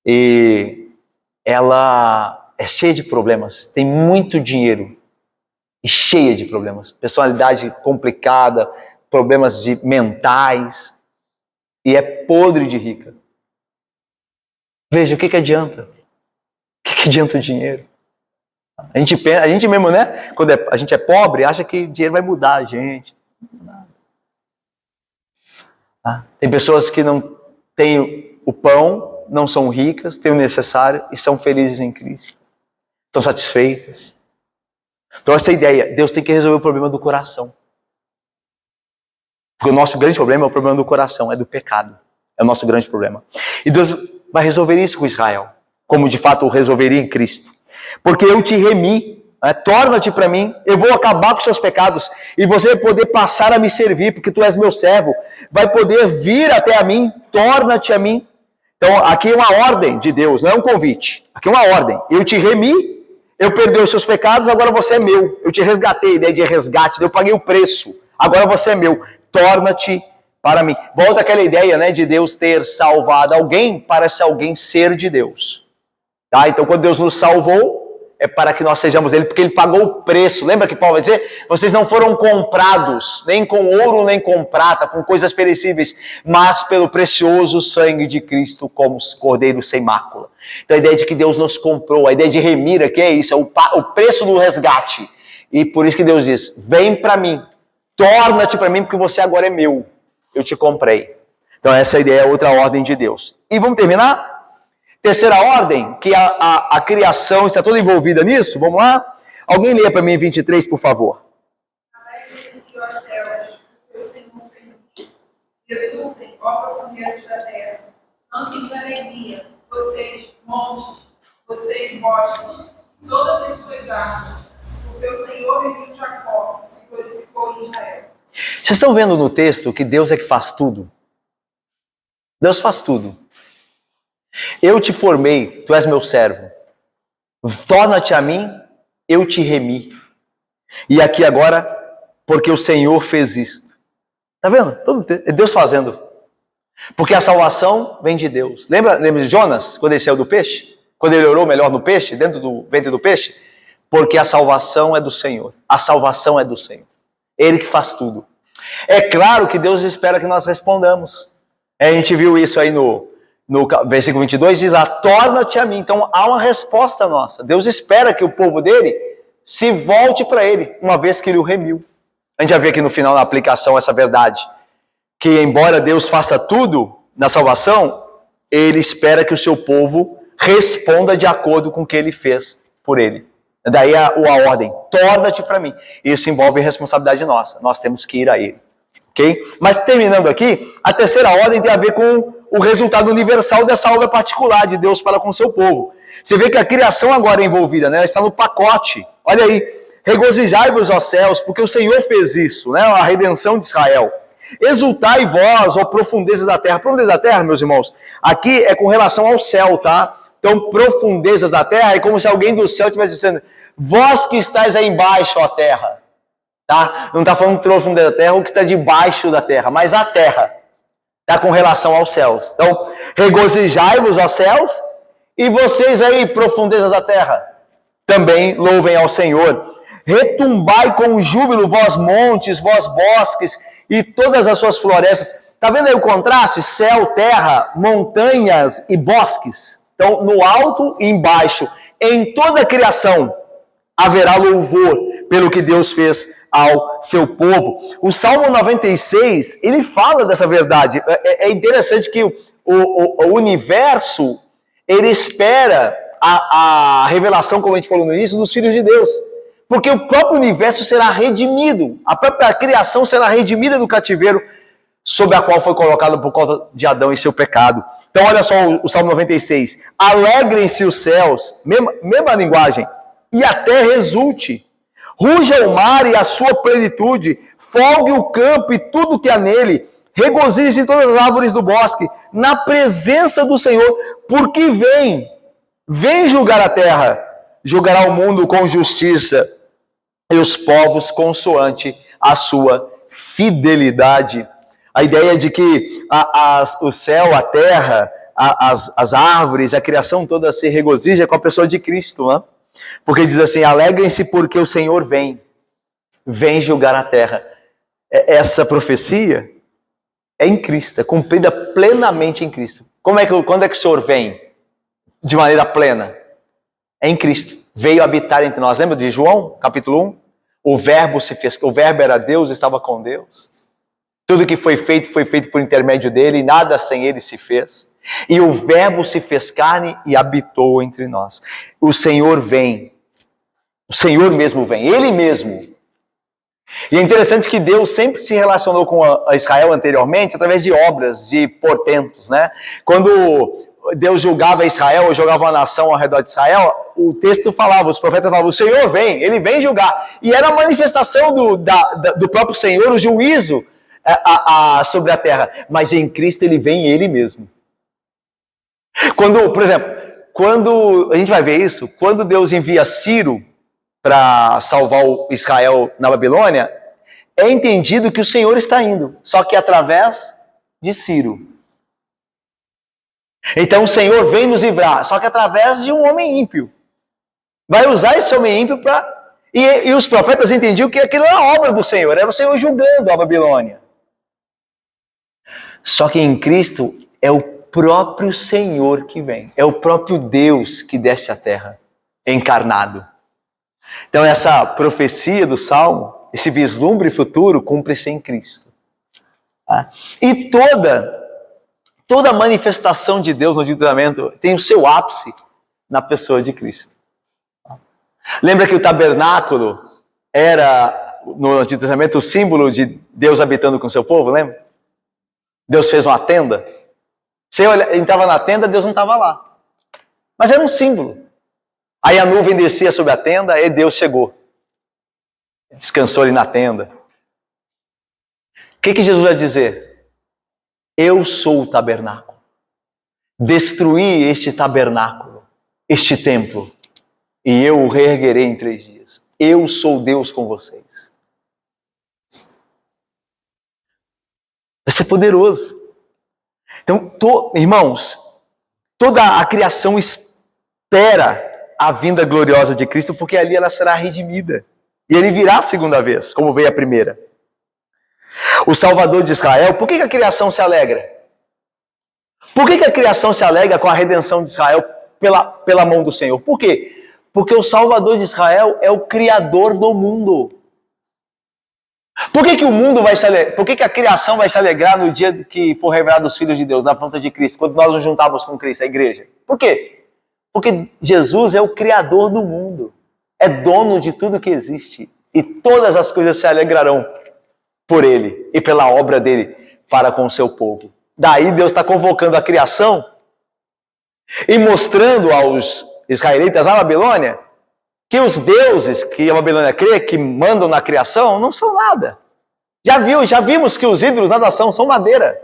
E ela é cheia de problemas, tem muito dinheiro e cheia de problemas. Personalidade complicada, problemas mentais. E é podre de rica. Veja, o que adianta? O que adianta o dinheiro? A gente mesmo, né? Quando a gente é pobre, acha que o dinheiro vai mudar a gente. Tem pessoas que não têm o pão, não são ricas, têm o necessário e são felizes em Cristo. Estão satisfeitas. Então essa ideia, Deus tem que resolver o problema do coração. Porque o nosso grande problema é o problema do coração, é do pecado. É o nosso grande problema. E Deus vai resolver isso com Israel, como de fato o resolveria em Cristo. Porque eu te remi, torna-te para mim, eu vou acabar com os seus pecados, e você vai poder passar a me servir, porque tu és meu servo, vai poder vir até a mim, torna-te a mim. Então aqui é uma ordem de Deus, não é um convite, aqui é uma ordem. Eu te remi, eu perdoei os seus pecados, agora você é meu. Eu te resgatei, a ideia de resgate, eu paguei o preço, agora você é meu. Torna-te para mim. Volta aquela ideia, né, de Deus ter salvado alguém para esse alguém ser de Deus. Tá? Então, quando Deus nos salvou, é para que nós sejamos dele, porque ele pagou o preço. Lembra que Paulo vai dizer? Vocês não foram comprados, nem com ouro, nem com prata, com coisas perecíveis, mas pelo precioso sangue de Cristo, como cordeiro sem mácula. Então, a ideia de que Deus nos comprou, a ideia de remir aqui é isso, é o preço do resgate. E por isso que Deus diz, vem para mim. Torna-te para mim, porque você agora é meu. Eu te comprei. Então essa ideia é outra ordem de Deus. E vamos terminar? Terceira ordem, que a criação está toda envolvida nisso. Vamos lá? Alguém lê para mim 23, por favor. Alegrem-se, ó céus, porque o Senhor fez isso. Exultem, ó profundezas da terra. Cantem de alegria, vocês, montes, vocês, bosques, todas as suas árvores, porque o Senhor remiu Jacó e se glorificou em Israel. Vocês estão vendo no texto que Deus é que faz tudo? Deus faz tudo. Eu te formei, tu és meu servo. Torna-te a mim, eu te remi. E aqui agora, porque o Senhor fez isto. Tá vendo? É Deus fazendo. Porque a salvação vem de Deus. Lembra de Jonas, quando ele saiu do peixe? Quando ele orou melhor no peixe, dentro do ventre do peixe? Porque a salvação é do Senhor. A salvação é do Senhor. Ele que faz tudo. É claro que Deus espera que nós respondamos. A gente viu isso aí no versículo 22, diz lá, torna-te a mim. Então há uma resposta nossa. Deus espera que o povo dele se volte para ele, uma vez que ele o remiu. A gente já vê aqui no final, na aplicação, essa verdade. Que embora Deus faça tudo na salvação, ele espera que o seu povo responda de acordo com o que ele fez por ele. Daí a ordem, torna-te para mim. Isso envolve responsabilidade nossa. Nós temos que ir a ele. Okay? Mas terminando aqui, a terceira ordem tem a ver com o resultado universal dessa obra particular de Deus para com o seu povo. Você vê que a criação agora é envolvida, né? Ela está no pacote. Olha aí, regozijai-vos, ó céus, porque o Senhor fez isso, né? A redenção de Israel. Exultai vós, ó profundezas da terra. Profundezas da terra, meus irmãos, aqui é com relação ao céu, tá? Então, profundezas da terra é como se alguém do céu estivesse dizendo, vós que estáis aí embaixo, ó terra. Tá? Não está falando profundeza da terra, o que está debaixo da terra, mas a terra está com relação aos céus. Então, regozijai-vos, ó céus, e vocês aí, profundezas da terra, também louvem ao Senhor. Retumbai com júbilo, vós montes, vós bosques, e todas as suas florestas. Está vendo aí o contraste? Céu, terra, montanhas e bosques. Então, no alto e embaixo, em toda a criação, haverá louvor pelo que Deus fez ao seu povo. O Salmo 96, ele fala dessa verdade. É interessante que o universo, ele espera a revelação, como a gente falou no início, dos filhos de Deus. Porque o próprio universo será redimido. A própria criação será redimida do cativeiro sobre a qual foi colocado por causa de Adão e seu pecado. Então olha só o Salmo 96. Alegrem-se os céus, mesma linguagem, e a terra exulte. Ruja o mar e a sua plenitude, folgue o campo e tudo que há nele, regozije todas as árvores do bosque, na presença do Senhor, porque vem julgar a terra, julgará o mundo com justiça e os povos consoante a sua fidelidade. A ideia de que o céu, a terra, as árvores, a criação toda se regozija com a pessoa de Cristo, né? Porque diz assim, alegrem-se porque o Senhor vem julgar a terra. Essa profecia é em Cristo, é cumprida plenamente em Cristo. Quando é que o Senhor vem de maneira plena? É em Cristo. Veio habitar entre nós. Lembra de João, capítulo 1? O verbo se fez, o verbo era Deus, estava com Deus. Tudo que foi feito por intermédio dele, e nada sem ele se fez. E o verbo se fez carne e habitou entre nós. O Senhor vem. O Senhor mesmo vem. Ele mesmo. E é interessante que Deus sempre se relacionou com a Israel anteriormente através de obras, de portentos, né? Quando Deus julgava Israel, ou jogava uma nação ao redor de Israel, o texto falava, os profetas falavam, o Senhor vem, ele vem julgar. E era a manifestação do próprio Senhor, o juízo sobre a terra. Mas em Cristo ele vem ele mesmo. Por exemplo, quando a gente vai ver isso, quando Deus envia Ciro para salvar o Israel na Babilônia, é entendido que o Senhor está indo, só que através de Ciro. Então o Senhor vem nos livrar, só que através de um homem ímpio. Vai usar esse homem ímpio para... E os profetas entendiam que aquilo era a obra do Senhor, era o Senhor julgando a Babilônia. Só que em Cristo é o próprio Senhor que vem. É o próprio Deus que desce à terra, encarnado. Então essa profecia do Salmo, esse vislumbre futuro, cumpre-se em Cristo. E toda toda a manifestação de Deus no Antigo Testamento tem o seu ápice na pessoa de Cristo. Lembra que o tabernáculo era, no Antigo Testamento, o símbolo de Deus habitando com o seu povo, lembra? Deus fez uma tenda. Você entrava na tenda, Deus não estava lá. Mas era um símbolo. Aí a nuvem descia sobre a tenda, aí Deus chegou. Descansou ali na tenda. O que Jesus vai dizer? Eu sou o tabernáculo. Destruí este tabernáculo, este templo, e eu o reerguerei em 3 dias. Eu sou Deus com vocês. Vai ser poderoso. Então, irmãos, toda a criação espera a vinda gloriosa de Cristo, porque ali ela será redimida. E ele virá a segunda vez, como veio a primeira. O Salvador de Israel, por que a criação se alegra? Por que a criação se alegra com a redenção de Israel pela mão do Senhor? Por quê? Porque o Salvador de Israel é o Criador do mundo. Por que o mundo vai se alegrar? Por que a criação vai se alegrar no dia que for revelado os filhos de Deus, na volta de Cristo, quando nós nos juntarmos com Cristo, a igreja? Por quê? Porque Jesus é o Criador do mundo, é dono de tudo que existe, e todas as coisas se alegrarão por Ele e pela obra dele para com o seu povo. Daí Deus está convocando a criação e mostrando aos israelitas na Babilônia que os deuses que a Babilônia crê, que mandam na criação, não são nada. Já vimos que os ídolos na nação são madeira.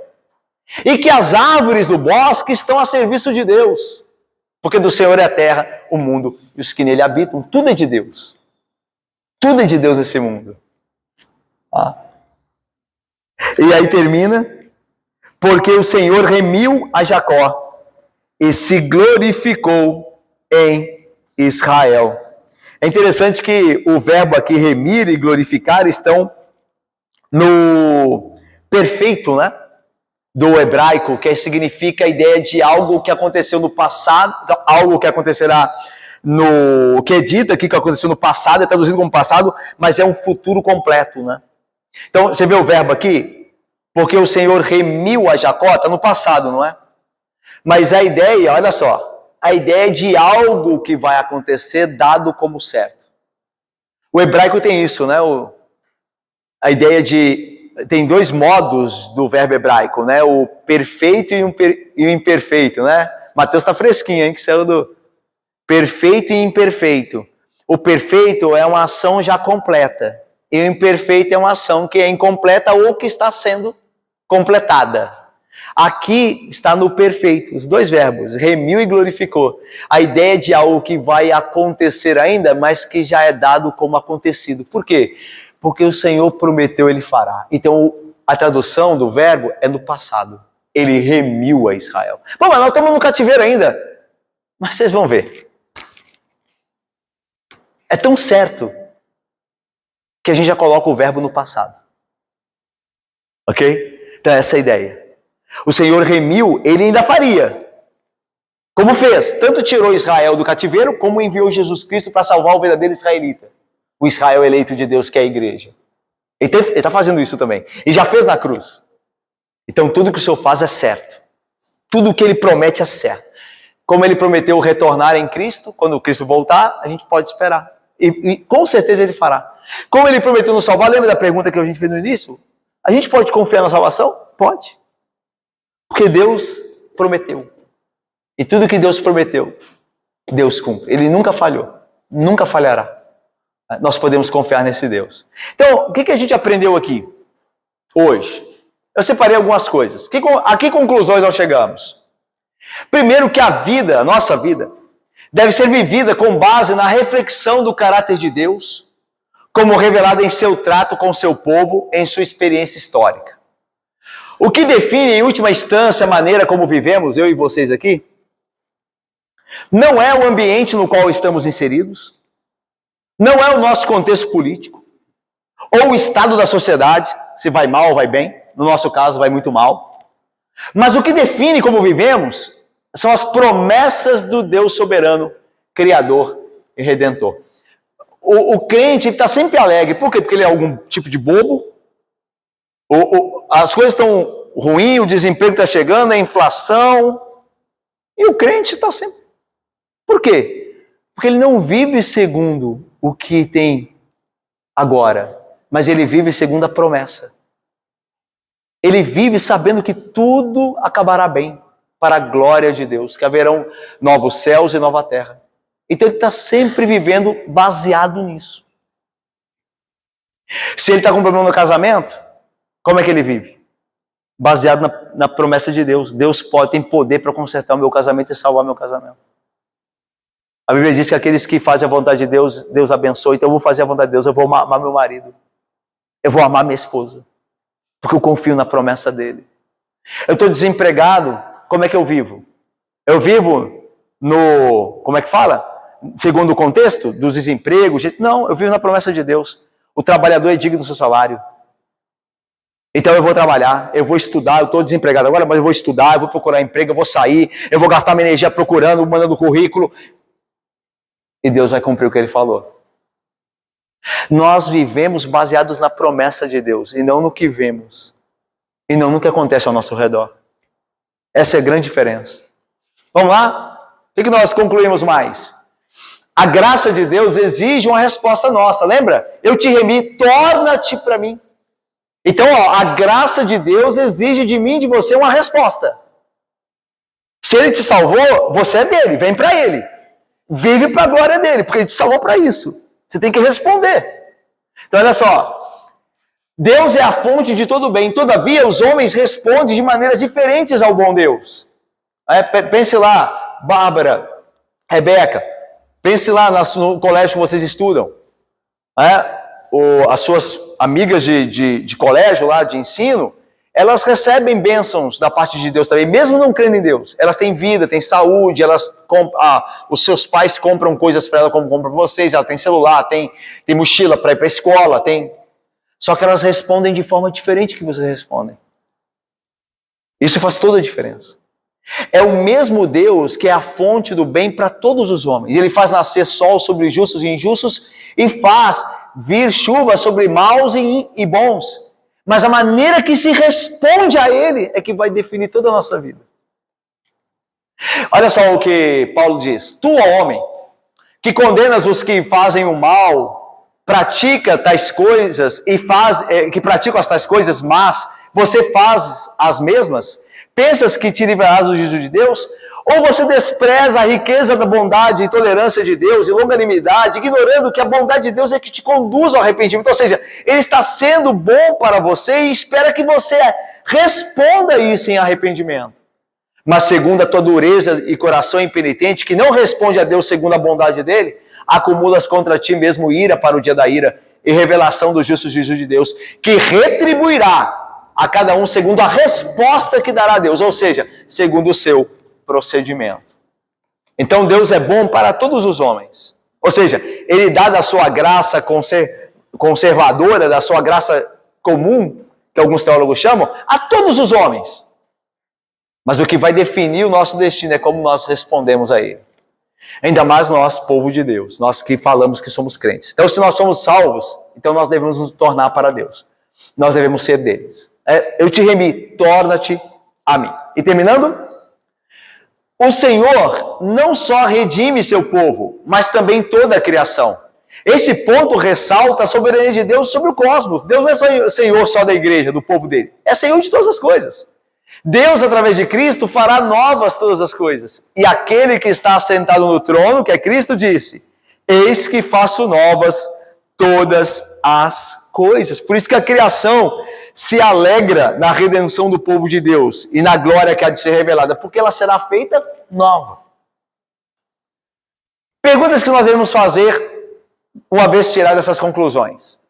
E que as árvores do bosque estão a serviço de Deus. Porque do Senhor é a terra, o mundo e os que nele habitam. Tudo é de Deus. Tudo é de Deus nesse mundo. E aí termina. Porque o Senhor remiu a Jacó e se glorificou em Israel. É interessante que o verbo aqui, remir e glorificar, estão no perfeito, né? Do hebraico, que significa a ideia de algo que aconteceu no passado, algo que acontecerá no... que é dito aqui que aconteceu no passado, é traduzido como passado, mas é um futuro completo, né? Então, você vê o verbo aqui? Porque o Senhor remiu a Jacó, está no passado, não é? Mas a ideia, olha só, a ideia de algo que vai acontecer dado como certo. O hebraico tem isso, né? A ideia de... Tem 2 modos do verbo hebraico, né? O perfeito e o imperfeito, né? Mateus está fresquinho, hein? Que saiu do perfeito e imperfeito. O perfeito é uma ação já completa. E o imperfeito é uma ação que é incompleta ou que está sendo completada. Aqui está no perfeito, os 2 verbos, remiu e glorificou. A ideia de algo que vai acontecer ainda, mas que já é dado como acontecido. Por quê? Porque o Senhor prometeu, Ele fará. Então, a tradução do verbo é no passado. Ele remiu a Israel. Bom, mas nós estamos no cativeiro ainda. Mas vocês vão ver. É tão certo que a gente já coloca o verbo no passado. Ok? Então, essa é a ideia. O Senhor remiu, Ele ainda faria. Como fez. Tanto tirou Israel do cativeiro, como enviou Jesus Cristo para salvar o verdadeiro israelita. O Israel eleito de Deus, que é a igreja. Ele está fazendo isso também. E já fez na cruz. Então, tudo que o Senhor faz é certo. Tudo que Ele promete é certo. Como Ele prometeu retornar em Cristo, quando Cristo voltar, a gente pode esperar. E com certeza Ele fará. Como Ele prometeu nos salvar, lembra da pergunta que a gente fez no início? A gente pode confiar na salvação? Pode. Porque Deus prometeu. E tudo que Deus prometeu, Deus cumpre. Ele nunca falhou. Nunca falhará. Nós podemos confiar nesse Deus. Então, o que a gente aprendeu aqui hoje? Eu separei algumas coisas. A que conclusões nós chegamos? Primeiro, que a vida, a nossa vida, deve ser vivida com base na reflexão do caráter de Deus, como revelado em seu trato com seu povo, em sua experiência histórica. O que define, em última instância, a maneira como vivemos, eu e vocês aqui, não é o ambiente no qual estamos inseridos, não é o nosso contexto político, ou o estado da sociedade, se vai mal ou vai bem, no nosso caso vai muito mal. Mas o que define como vivemos são as promessas do Deus soberano, Criador e Redentor. O crente está sempre alegre. Por quê? Porque ele é algum tipo de bobo. As coisas estão ruim, o desemprego está chegando, a inflação, e o crente está sempre... Por quê? Porque ele não vive segundo o que tem agora, mas ele vive segundo a promessa. Ele vive sabendo que tudo acabará bem, para a glória de Deus, que haverão novos céus e nova terra. Então ele está sempre vivendo baseado nisso. Se ele está com problema no casamento, como é que ele vive? Baseado na promessa de Deus. Deus tem poder para consertar o meu casamento e salvar meu casamento. A Bíblia diz que aqueles que fazem a vontade de Deus, Deus abençoa. Então eu vou fazer a vontade de Deus, eu vou amar meu marido. Eu vou amar minha esposa. Porque eu confio na promessa dele. Eu estou desempregado, como é que eu vivo? Eu vivo como é que fala? Segundo o contexto dos desempregos? Não, eu vivo na promessa de Deus. O trabalhador é digno do seu salário. Então eu vou trabalhar, eu vou estudar, eu estou desempregado agora, mas eu vou estudar, eu vou procurar emprego, eu vou sair, eu vou gastar minha energia procurando, mandando currículo. E Deus vai cumprir o que Ele falou. Nós vivemos baseados na promessa de Deus, e não no que vemos, e não no que acontece ao nosso redor. Essa é a grande diferença. Vamos lá? O que nós concluímos mais? A graça de Deus exige uma resposta nossa, lembra? Eu te remi, torna-te para mim. Então, a graça de Deus exige de mim e de você uma resposta. Se Ele te salvou, você é dele, vem para Ele. Vive para a glória dele, porque Ele te salvou para isso. Você tem que responder. Então, olha só. Deus é a fonte de todo bem. Todavia, os homens respondem de maneiras diferentes ao bom Deus. Pense lá, Bárbara, Rebeca. Pense lá no colégio que vocês estudam. As suas amigas de colégio lá, de ensino, elas recebem bênçãos da parte de Deus também, mesmo não crendo em Deus. Elas têm vida, têm saúde, os seus pais compram coisas para elas como compram para vocês, ela tem celular, tem mochila para ir para a escola, só que elas respondem de forma diferente que vocês respondem. Isso faz toda a diferença. É o mesmo Deus que é a fonte do bem para todos os homens. Ele faz nascer sol sobre justos e injustos e faz vir chuva sobre maus e bons. Mas a maneira que se responde a Ele é que vai definir toda a nossa vida. Olha só o que Paulo diz. Tu, ó homem, que condenas os que fazem o mal, pratica tais coisas que praticam as tais coisas, mas você faz as mesmas, pensas que te livrarás do juízo de Deus? Ou você despreza a riqueza da bondade e tolerância de Deus e longanimidade, ignorando que a bondade de Deus é que te conduz ao arrependimento? Ou seja, Ele está sendo bom para você e espera que você responda isso em arrependimento. Mas segundo a tua dureza e coração impenitente, que não responde a Deus segundo a bondade dEle, acumulas contra ti mesmo ira para o dia da ira e revelação do justo juízo de Deus, que retribuirá a cada um segundo a resposta que dará a Deus, ou seja, segundo o seu procedimento. Então Deus é bom para todos os homens. Ou seja, Ele dá da sua graça conservadora, da sua graça comum, que alguns teólogos chamam, a todos os homens. Mas o que vai definir o nosso destino é como nós respondemos a Ele. Ainda mais nós, povo de Deus, nós que falamos que somos crentes. Então, se nós somos salvos, então nós devemos nos tornar para Deus. Nós devemos ser deles. Eu te remi, torna-te a mim. E terminando, o Senhor não só redime seu povo, mas também toda a criação. Esse ponto ressalta a soberania de Deus sobre o cosmos. Deus não é Senhor só da igreja, do povo dele. É Senhor de todas as coisas. Deus, através de Cristo, fará novas todas as coisas. E aquele que está assentado no trono, que é Cristo, disse: eis que faço novas todas as coisas. Por isso que a criação se alegra na redenção do povo de Deus e na glória que há de ser revelada, porque ela será feita nova. Perguntas que nós devemos fazer uma vez tiradas essas conclusões.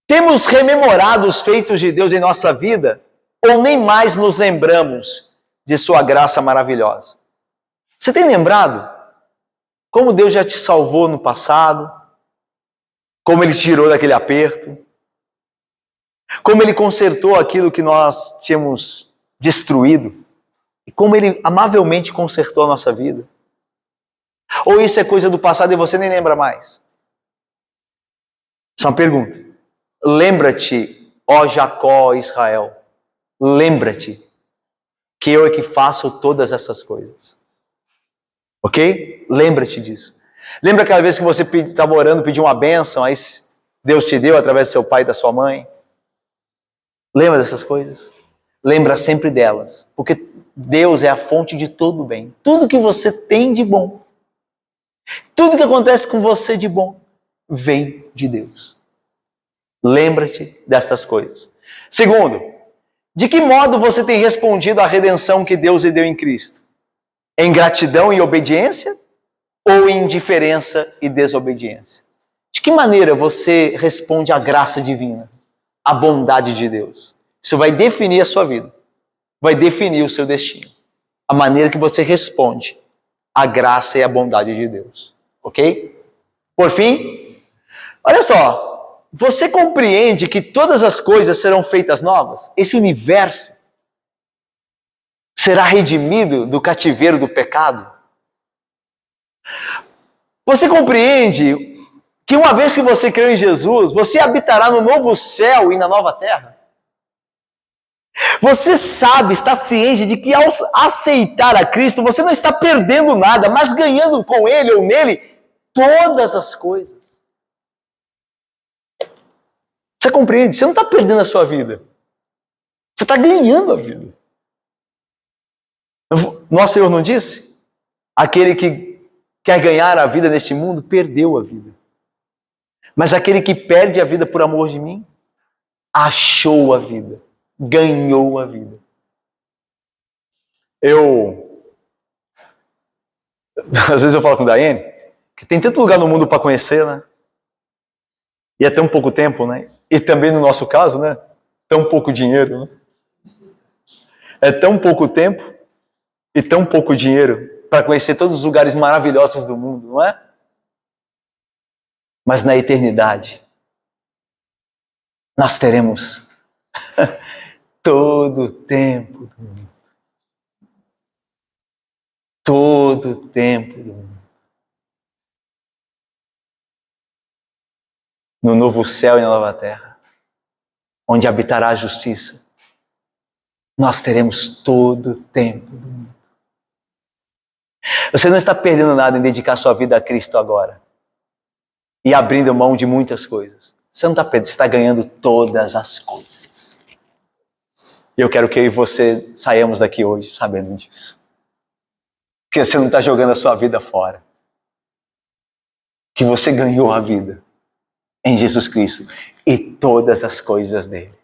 Temos rememorado os feitos de Deus em nossa vida ou nem mais nos lembramos de sua graça maravilhosa? Você tem lembrado como Deus já te salvou no passado? Como Ele te tirou daquele aperto? Como Ele consertou aquilo que nós tínhamos destruído? E como Ele amavelmente consertou a nossa vida? Ou isso é coisa do passado e você nem lembra mais? Essa é uma pergunta. Lembra-te ó Jacó, ó Israel, lembra-te que eu é que faço todas essas coisas. Ok? Lembra-te disso. Lembra aquela vez que você estava orando, pediu uma bênção, aí Deus te deu através do seu pai e da sua mãe? Lembra dessas coisas? Lembra sempre delas, porque Deus é a fonte de todo o bem. Tudo que você tem de bom, tudo que acontece com você de bom, vem de Deus. Lembra-te dessas coisas. Segundo, de que modo você tem respondido à redenção que Deus lhe deu em Cristo? Em gratidão e obediência ou em indiferença e desobediência? De que maneira você responde à graça divina, à bondade de Deus? Isso vai definir a sua vida, vai definir o seu destino. A maneira que você responde à graça e à bondade de Deus. Ok? Por fim, olha só, você compreende que todas as coisas serão feitas novas? Esse universo será redimido do cativeiro do pecado? Você compreende que uma vez que você creu em Jesus, você habitará no novo céu e na nova terra? Você sabe, está ciente de que ao aceitar a Cristo, você não está perdendo nada, mas ganhando com Ele ou nele todas as coisas. Você compreende? Você não está perdendo a sua vida. Você está ganhando a vida. Nosso Senhor não disse? Aquele que quer ganhar a vida neste mundo, perdeu a vida. Mas aquele que perde a vida por amor de mim, achou a vida, ganhou a vida. Às vezes eu falo com a Daiane, que tem tanto lugar no mundo para conhecer, né? E é tão pouco tempo, né? E também no nosso caso, né? Tão pouco dinheiro, né? É tão pouco tempo e tão pouco dinheiro para conhecer todos os lugares maravilhosos do mundo, não é? Mas na eternidade, nós teremos todo o tempo do mundo. Todo o tempo do mundo. No novo céu e na nova terra, onde habitará a justiça, nós teremos todo o tempo do mundo. Você não está perdendo nada em dedicar sua vida a Cristo agora e abrindo mão de muitas coisas. Você não está perdendo, você está ganhando todas as coisas. E eu quero que eu e você saiamos daqui hoje sabendo disso. Que você não está jogando a sua vida fora. Que você ganhou a vida em Jesus Cristo e todas as coisas dele.